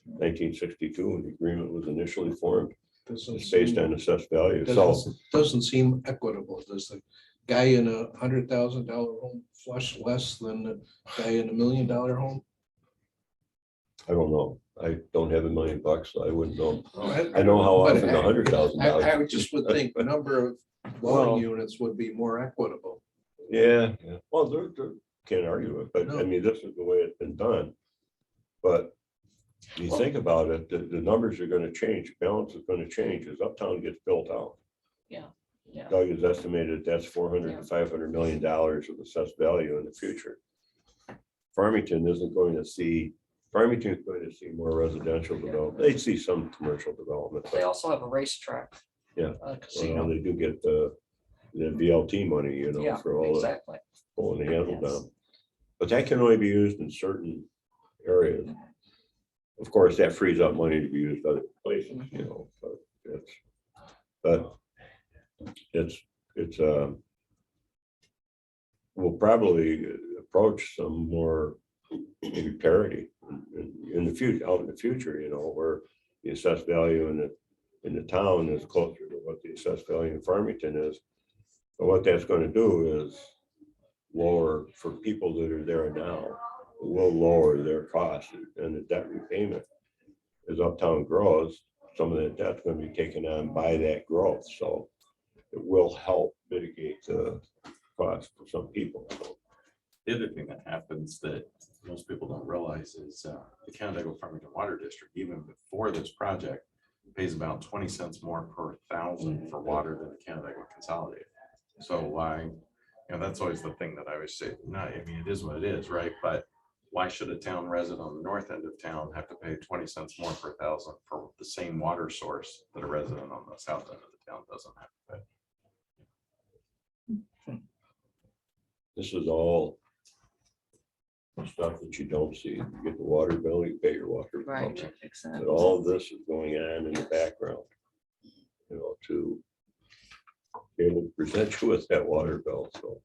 1962 when the agreement was initially formed. Doesn't It's based seem- on assessed value. So, doesn't seem equitable. Does the guy in a $100,000 home flush less than the guy in $1 million home? I don't know. I don't have $1 million, so I wouldn't know. I I know how But often the $100,000. I would just would think the number of Well- dwelling units would be more equitable. Yeah, well, can't argue it, but I No. mean, this is the way it's been done. But you think about it, the numbers are gonna change, balance is gonna change as Uptown gets built out. Yeah. Doug has estimated that's 400 Yeah. to $500 million of assessed value in the future. Farmington's going to see more residential development. They'd see some commercial development. They But also have a racetrack. Yeah. A well, casino. they do get the VLT money, Yeah, for all the exactly. pulling the handle Yes. down. But that can only be used in certain areas. Of course, that frees up money to be used other places, but we'll probably approach some more maybe parity in the future, out in the future, where the assessed value in the town is closer to what the assessed value in Farmington is. But what that's going to do is lower for people that are there now, it will lower their costs and the debt repayment. As Uptown grows, some of that debt's going to be taken on by that growth. So it will help mitigate the cost for some people. The other thing that happens that most people don't realize is the Canandaigua Farmington Water District, even before this project, pays about 20 cents more per thousand for water than the Canandaigua Consolidated. So why, that's always the thing that I always say, no, I mean, it is what it is, right? But why should a town resident on the north end of town have to pay 20 cents more per thousand for the same water source that a resident on the south end of the town doesn't have to pay? This is all stuff that you don't see. You get the water bill, you pay your water bill. Right, But exactly. all of this is going on in the background, to be able to present you with that water bill. So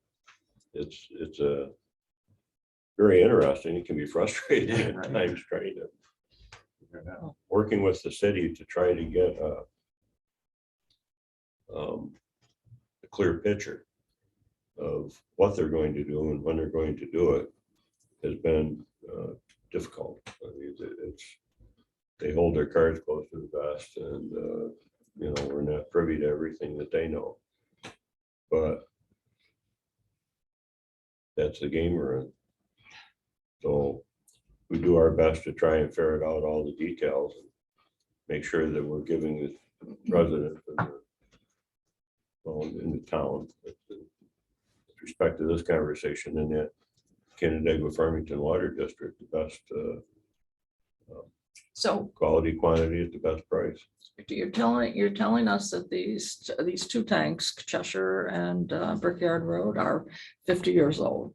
it's a very interesting. It can be frustrating Yeah, at right. times trying to working with the city to try to get a clear picture of what they're going to do and when they're going to do it has been difficult. I mean, they hold their cards close to the vest, and we're not privy to everything that they know. But that's the game we're in. So we do our best to try and ferret out all the details and make sure that we're giving the residents in the town, with respect to this conversation, and that Canandaigua Farmington Water District, the best So quality, quantity at the best price. you're telling us that these two tanks, Cheshire and Brickyard Road, are 50 years old,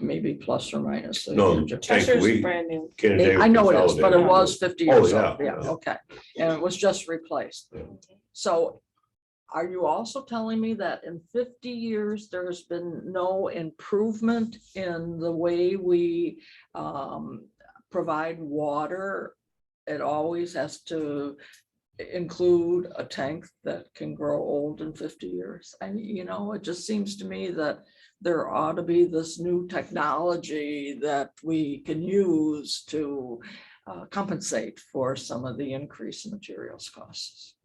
maybe plus or minus. No, Tank- tank Cheshire's we- brand new. Canandaigua I know it is, but it Consolidated. was 50 Oh, years yeah, old. Yeah, yeah. okay. And it was just replaced. Yeah. So are you also telling me that in 50 years, there's been no improvement in the way we provide water? It always has to include a tank that can grow old in 50 years. And, you know, it just seems to me that there ought to be this new technology that we can use to compensate for some of the increase in materials costs.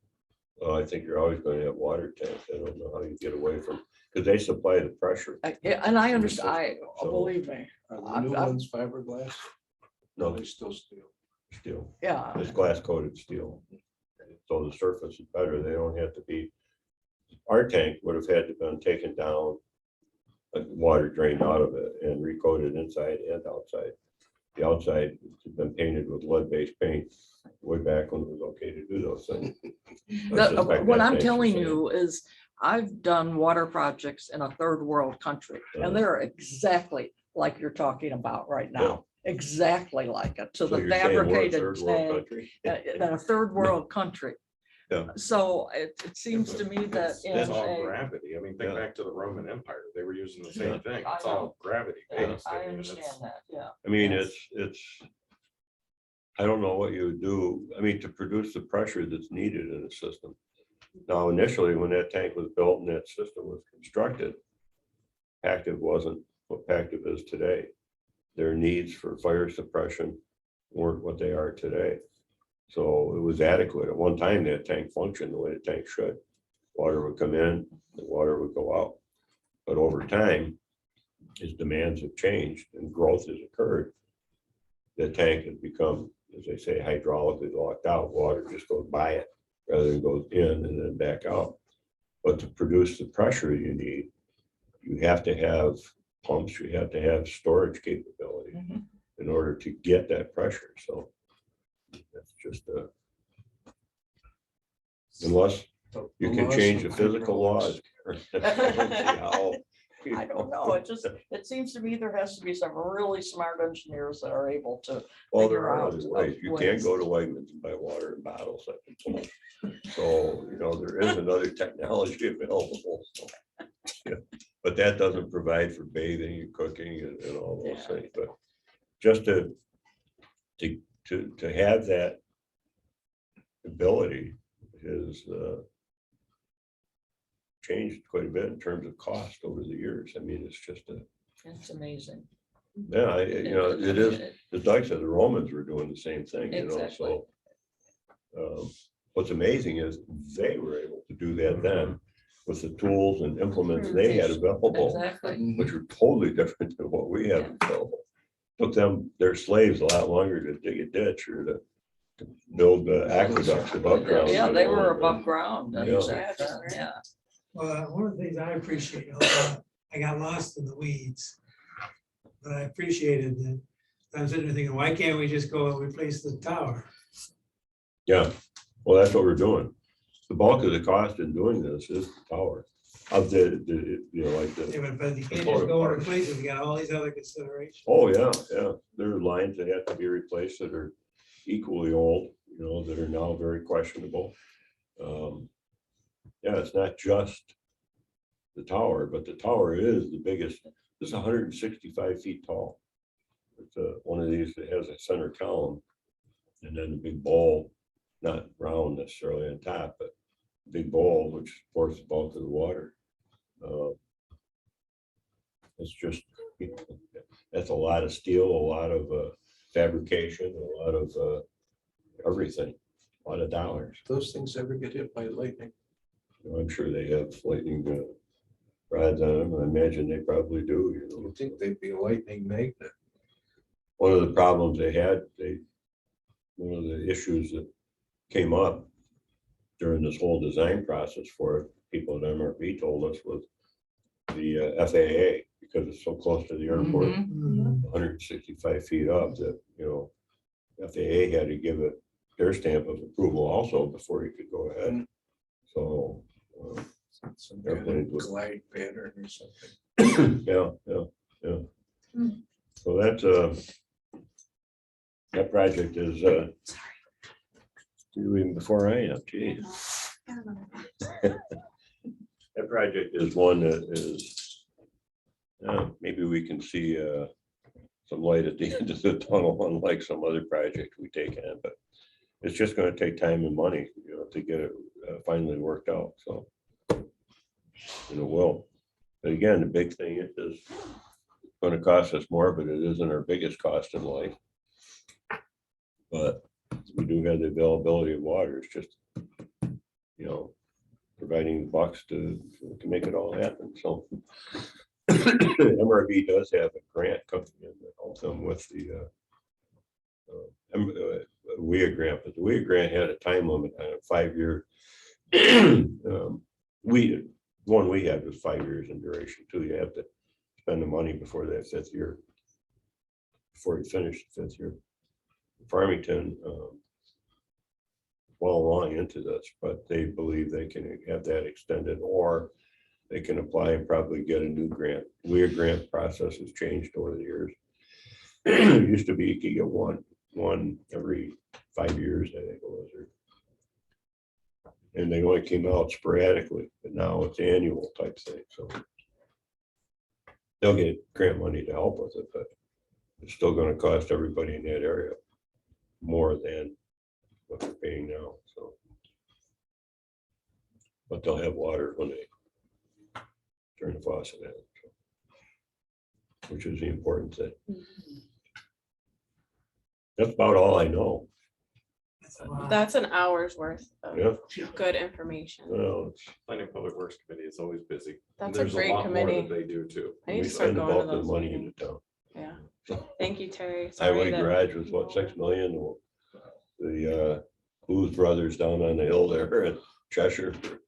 I think you're always going to have water tanks. I don't know how you get away from, because they supply the pressure. Yeah, and I understand, So- believe me, Are the I've- new I've- ones fiberglass? No, They it's still steel. steel. yeah. It's glass coated steel. So the surface is better. They don't have to be, our tank would have had to been taken down, water drained out of it and recoated inside and outside. The outside has been painted with lead-based paint way back when it was okay to do those things. I suspect What that I'm tank's the telling same. you is I've done water projects in a third world country and Uh. they're exactly like you're talking about right now. Exactly like it, to So the you're saying we're a fabricated third world tank country? in a third world country. Yeah. So it seems to me that It's in all a, gravity. I mean, think Yeah. back to the Roman Empire. They were using the Yeah. same thing. I It's all gravity based. I mean, understand it's- that, yeah. I mean, Yes. it's, I don't know what you would do, I mean, to produce the pressure that's needed in a system. Now, initially, when that tank was built and that system was constructed, Pactiv wasn't what Pactiv is today. Their needs for fire suppression weren't what they are today. So it was adequate. At one time, that tank functioned the way the tank should. Water would come in, the water would go out. But over time, as demands have changed and growth has occurred, the tank has become, as they say, hydraulically locked out. Water just goes by it rather than goes in and then back out. But to produce the pressure you need, you have to have pumps, you have to have storage capability Mhm. in order to get that pressure. So that's just a, unless you can change the physical laws. I don't know, it seems to me there has to be some really smart engineers that are able to. Well, figure there are out other ways. You can't go to Wegmans and buy water in bottles. So, you know, there is another technology available. So, yeah. But that doesn't provide for bathing and cooking and all those Yeah. things. But just to have that ability is changed quite a bit in terms of cost over the years. I mean, it's just a, It's amazing. yeah, you know, it is. As Doug said, the Romans were doing the same thing, you know, Exactly. so. What's amazing is they were able to do that then with the tools and implements they had available, Exactly. which were totally different than what we have available. Took them, their slaves, a lot longer to dig a ditch or to build aqueducts above ground. Yeah, you they know, were and- above ground. and Yeah. Yeah. Well, one of the things I appreciate, a lot, I got lost in the weeds. But I appreciated that. I was sitting there thinking, why can't we just go and replace the tower? Yeah, well, that's what we're doing. The bulk of the cost in doing this is the tower of the, you know, like Yeah, the, but you can't just go and replace it, you got all these other considerations. oh, yeah, yeah. There are lines that have to be replaced that are equally old, you know, that are now very questionable. Yeah, it's not just the tower, but the tower is the biggest. This is 165 feet tall. It's one of these that has a center column and then the big bowl, not round necessarily on top, but big bowl, which supports the bulk of the water. It's just, that's a lot of steel, a lot of fabrication, a lot of everything, a lot of dollars. Those things ever get hit by lightning? I'm sure they have lightning rods on them. I imagine they probably do, you know. You think they'd be a lightning magnet? One of the problems they had, one of the issues that came up during this whole design process for it, people at MRP told us, was the FAA, because it's so close to the airport, Mhm. 165 feet up, that, you know, FAA had to give it their stamp of approval also before you could go ahead. So, Some kind Airplanes of with- glide pattern or something. yeah. So that's that project is even before I am, geez. project is one that is, maybe we can see some light at the end of the tunnel, unlike some other project we take on, but it's just gonna take time and money, to get it finally worked out, so. And it will. But again, the big thing is gonna cost us more, but it isn't our biggest cost in life. But we do have the availability of water, it's just, providing the bucks to make it all happen, so. MRV does have a grant coming in to help them with the WIA grant, but the WIA grant had a time limit on a 5-year. One we had was 5 years in duration too. You have to spend the money before that 5th year, before you finish the 5th year. Farmington, well along into this, but they believe they can have that extended, or they can apply and probably get a new grant. WIA grant process has changed over the years. It used to be you could get one every 5 years, I think it was. And they only came out sporadically, but now it's annual type thing, so. They'll get grant money to help with it, but it's still gonna cost everybody in that area more than what they're paying now, so. But they'll have water when they turn the faucet on, so, which is the important thing. That's about all I know. That's a lot. That's an hour's worth of Yeah, good information. well, Planning and Public Works Committee is always busy. and That's a there's great lot more that committee. They do too. I need we to start spend going to about the those money meetings. into town. Yeah, thank you, Terry. Sorry Highway that- garage was what, 6 million? The Blues Brothers down on the hill there in Cheshire for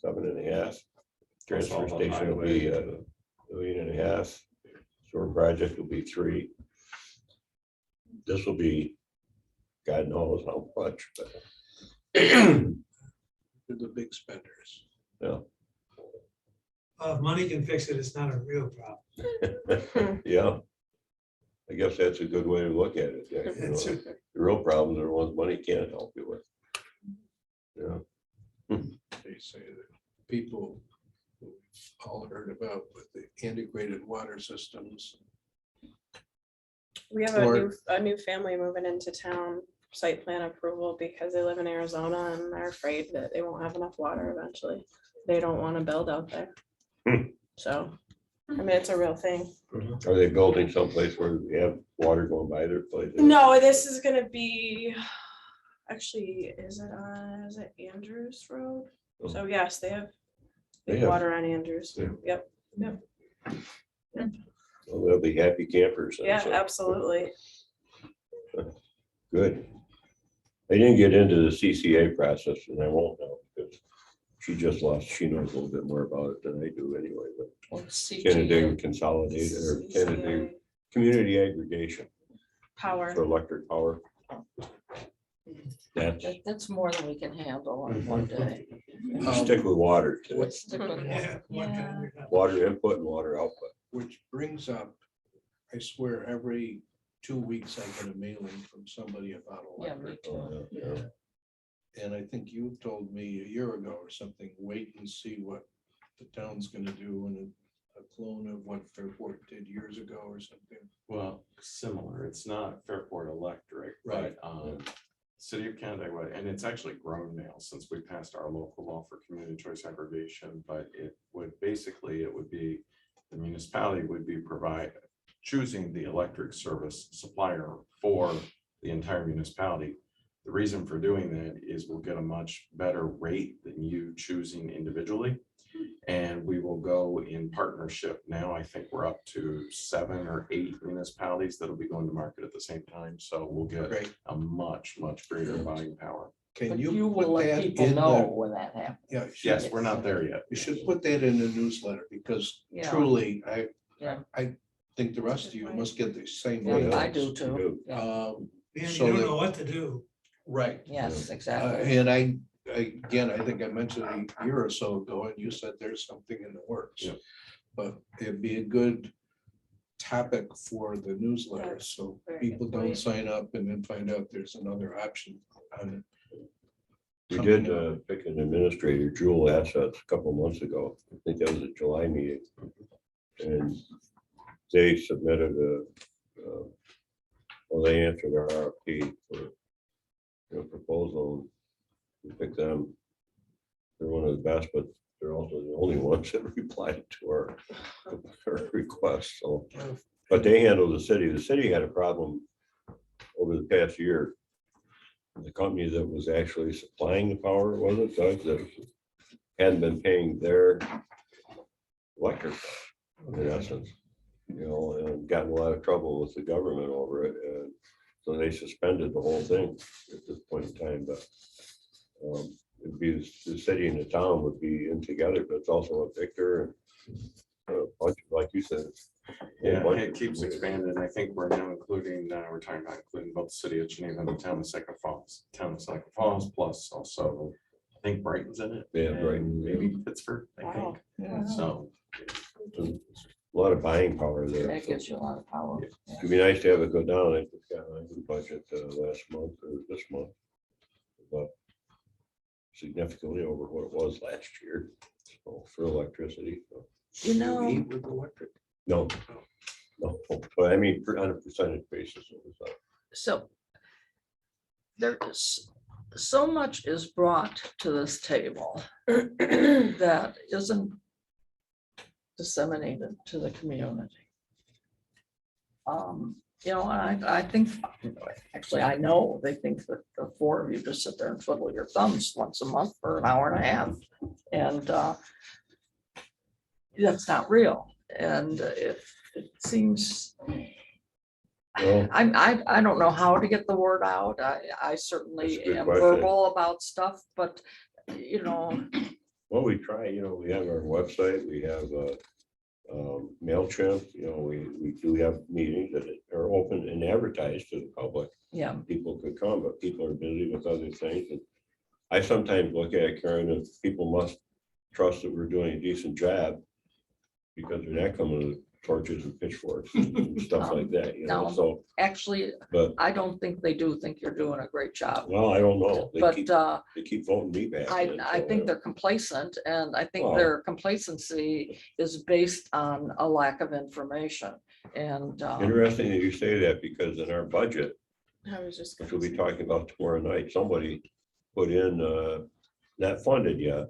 7.5. Transfer That's all on station will be highway. 1.5 million. Sewer project will be 3. This will be, God knows how much, but. They're the big spenders. Yeah, If money can fix it, it's not a real problem. yeah. I guess that's a good way to look at it. Yeah, It's- the real problems are the ones money can't help you with. Yeah. They say that people we've all heard about with the integrated water systems. We have a new family moving into town, site plan approval because they live in Arizona and they're afraid that they won't have enough water eventually. They don't want to build out there. So, I mean, it's a real thing. Are they building someplace where they have water going by their place? No, this is gonna be, actually, is it Andrews Road? Oh. So yes, they have They big have- water on Andrews. Yeah. Yep, Well, they'll be happy campers. then, yeah, so, absolutely. Good. I didn't get into the CCA process and I won't now because she just lost, she knows a little bit more about it than I do anyway, but What's Canada CTA? Consolidated or Canada CCA Community Aggregation for Power. electric power. That's, That's more than we can handle on one day. stick with water, today. Let's stick with Yeah. that. what Yeah. can we- Water input and water output. Which brings up, I swear, every 2 weeks I get a mailing from somebody about Yeah, me electric. too. Yeah. And I think you told me a year ago or something, wait and see what the town's gonna do and a clone of what Fairport did years ago or something. Well, similar, it's not Fairport Electric, Right. but City of Canandaigua, and it's actually grown now since we passed our local law for community choice aggregation, but it would basically, it would be, the municipality would be choosing the electric service supplier for the entire municipality. The reason for doing that is we'll get a much better rate than you choosing individually. And we will go in partnership. Now, I think we're up to 7 or 8 municipalities that'll be going to market at the same time. So we'll get Great. a much greater buying power. Can But you you will put let that people in know the, when that happens. yeah, you should- Yes, we're not there yet. you should put that in the newsletter because Yeah. truly, Yeah. I think the rest of you must get the same. Yeah, mail. I do too. Yeah. Man, you So don't that- know what to do. Right. Yes, exactly. And again, I think I mentioned a year or so ago, and you said there's something in the works. Yep. But it'd be a good topic for the newsletter, That's so very people good don't point. sign up and then find out there's another option on it. We did pick an administrator, Jewel Assets, a couple of months ago. I think that was a July meeting. And they submitted well, they answered our RFP for their proposal. We picked them. They're one of the best, but they're also the only ones that replied to our request, so. But they handled the city. The city had a problem over the past year. The company that was actually supplying the power, wasn't Doug, that hadn't been paying their electric, in essence, you know, and got in a lot of trouble with the government over it. And so they suspended the whole thing at this point in time, but it'd be the city and the town would be in together, but it's also a Victor and a bunch of, like you said. a whole Yeah, bunch it of keeps communities. expanding. I think we're now including, we're talking about including both the city of Geneva and the town of Seneca Falls. Town of Seneca Falls, plus also, I think Brighton's in it. Yeah, and Brighton, Maybe Pittsburgh, I Wow. think. Yeah, So, A lot of buying power there. that so. gives you a lot of power. Yeah. It'd be nice to have it go down. I just got a new budget last month or this month. But significantly over what it was last year, so for electricity. So. You know, Eat with electric. No, no, but I mean, on a percentage basis, it was up. so there's so much is brought to this table that isn't disseminated to the community. You know, I think, actually, I know they think that the four of you just sit there and twiddle your thumbs once a month for an hour and a half. And that's not real. And it seems, Well, I don't know how to get the word out. I certainly That's a good am question. verbal about stuff, but you know, well, we try, you know, we have our website, we have MailChimp, you know, we do have meetings that are open and advertised to the public. yeah, People could come, but people are busy with other things. And I sometimes look at it, Karen, and people must trust that we're doing a decent job because they're not coming with torches and pitchforks and stuff like that, you know, No. so, actually, but, I don't think they do think you're doing a great job. well, I don't know. But They keep voting me back. in, I so, think they're complacent, and I think Well- their complacency is based on a lack of information. And Interesting that you say that, because in our budget, I was just. which gonna we'll be say. talking about tomorrow night, somebody put in, not funded yet,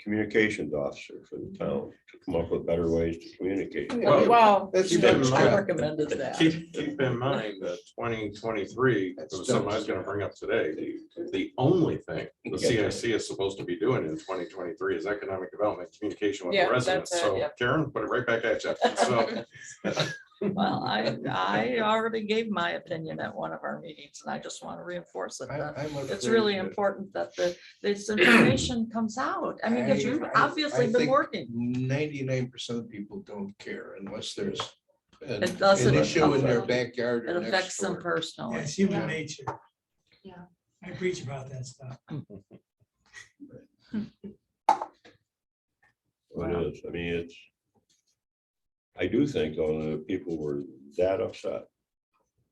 communications officer for the town to come up with better ways to communicate. Well, Wow. That's Keep in Doug's I mind- job. recommended that. keep in mind that 2023, That's it was something I was gonna bring up today. The only thing the CIC is supposed to be doing in 2023 is economic development, communication with Yeah, the residents. that's it, So yeah. Karen, put it right back at you. So, Well, I already gave my opinion at one of our meetings, and I just want to reinforce it. that I'm It's afraid really that important that this information comes out. I mean, because you've I obviously been think working. 99% of people don't care unless there's an It doesn't an issue in their affect- backyard It or next affects them door. personally. It's human Yeah. nature. Yeah. I preach about that stuff. It is, I mean, it's, I do think though, that people were that upset,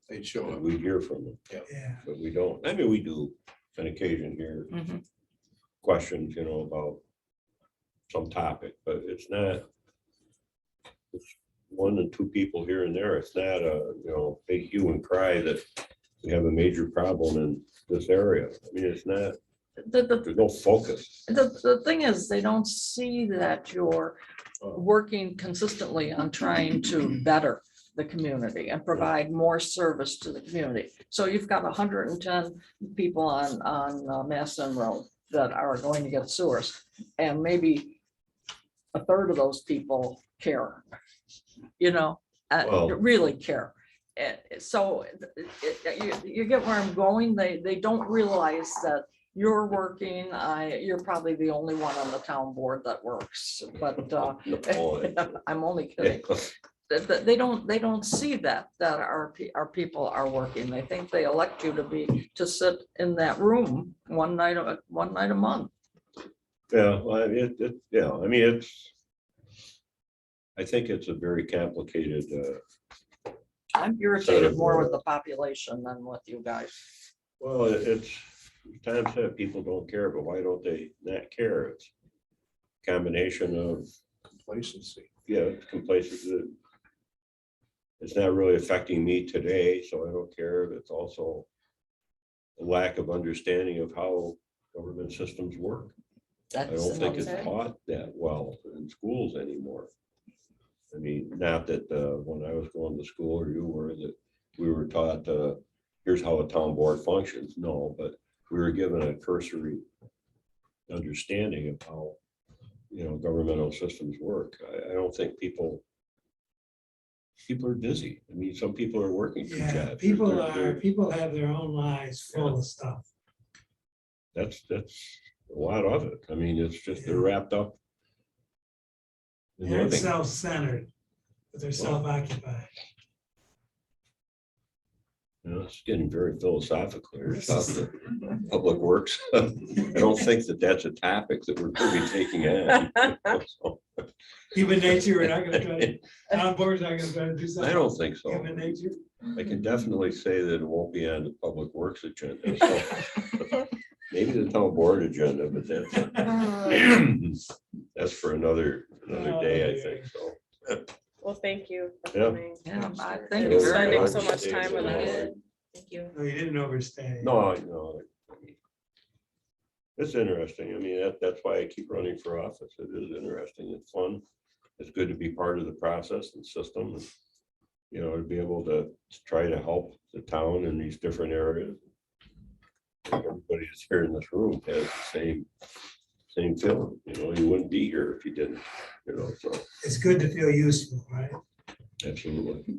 They'd show up. we hear from them, Yeah. but we don't, I mean, we do on occasion hear Mhm. questions, you know, about some topic, but it's not, it's one and two people here and there. It's not a, you know, big hue and cry that we have a major problem in this area. I mean, it's not, there's no focus. The thing is, they don't see that you're working consistently on trying to better the community and provide more service to the community. So you've got 110 people on Masson Road that are going to get sewers, and maybe a third of those people care, you know, Well- really care. And so you get where I'm going. They don't realize that you're working. You're probably the only one on the town board that works, but I'm only kidding. They don't see that our people are working. They think they elect you to sit in that room one night a month. Yeah, well, I mean, yeah, I mean, I think it's a very complicated, I'm irritated more with the population than with you guys. well, it's, times that people don't care, but why don't they not care? It's a combination of, Complacency. yeah, it's complacency. It's not really affecting me today, so I don't care. It's also a lack of understanding of how government systems work. I That's don't think it's that's it. taught that well in schools anymore. I mean, not that when I was going to school or you were, that we were taught, here's how a town board functions. No, but we were given a cursory understanding of how, governmental systems work. I don't think people are busy. I mean, some people are working two Yeah, jobs. people have their own lives full of stuff. That's a lot of it. I mean, it's just they're wrapped up in They're living. self-centered, but they're self-occupied. It's getting very philosophical here about the public works. I don't think that that's a topic that we're going to be taking on. So, Human nature, we're not gonna try to, town board's not gonna try to do something. I don't think so. Human nature. I can definitely say that it won't be on the public works agenda. So maybe the town board agenda, but that's for another day, I think. So, Well, thank you for Yeah. coming. Yeah, I and thank you very Spending much. so much time with us. Thank you. No, you didn't overstay. no, it's interesting. I mean, that's why I keep running for office. It is interesting. It's fun. It's good to be part of the process and system. And, to be able to try to help the town in these different areas. Everybody that's here in this room has the same feeling. You wouldn't be here if you didn't. So It's good to feel useful, right? absolutely,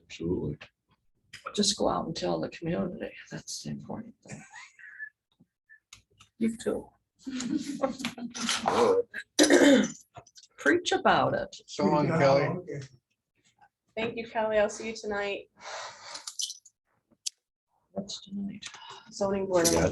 absolutely. Just go out and tell the community. That's the important thing. You too. Preach about it. So long, Kelly. Okay. Thank you, Kelly. I'll see you tonight. What's tonight? Zoning board. Yeah.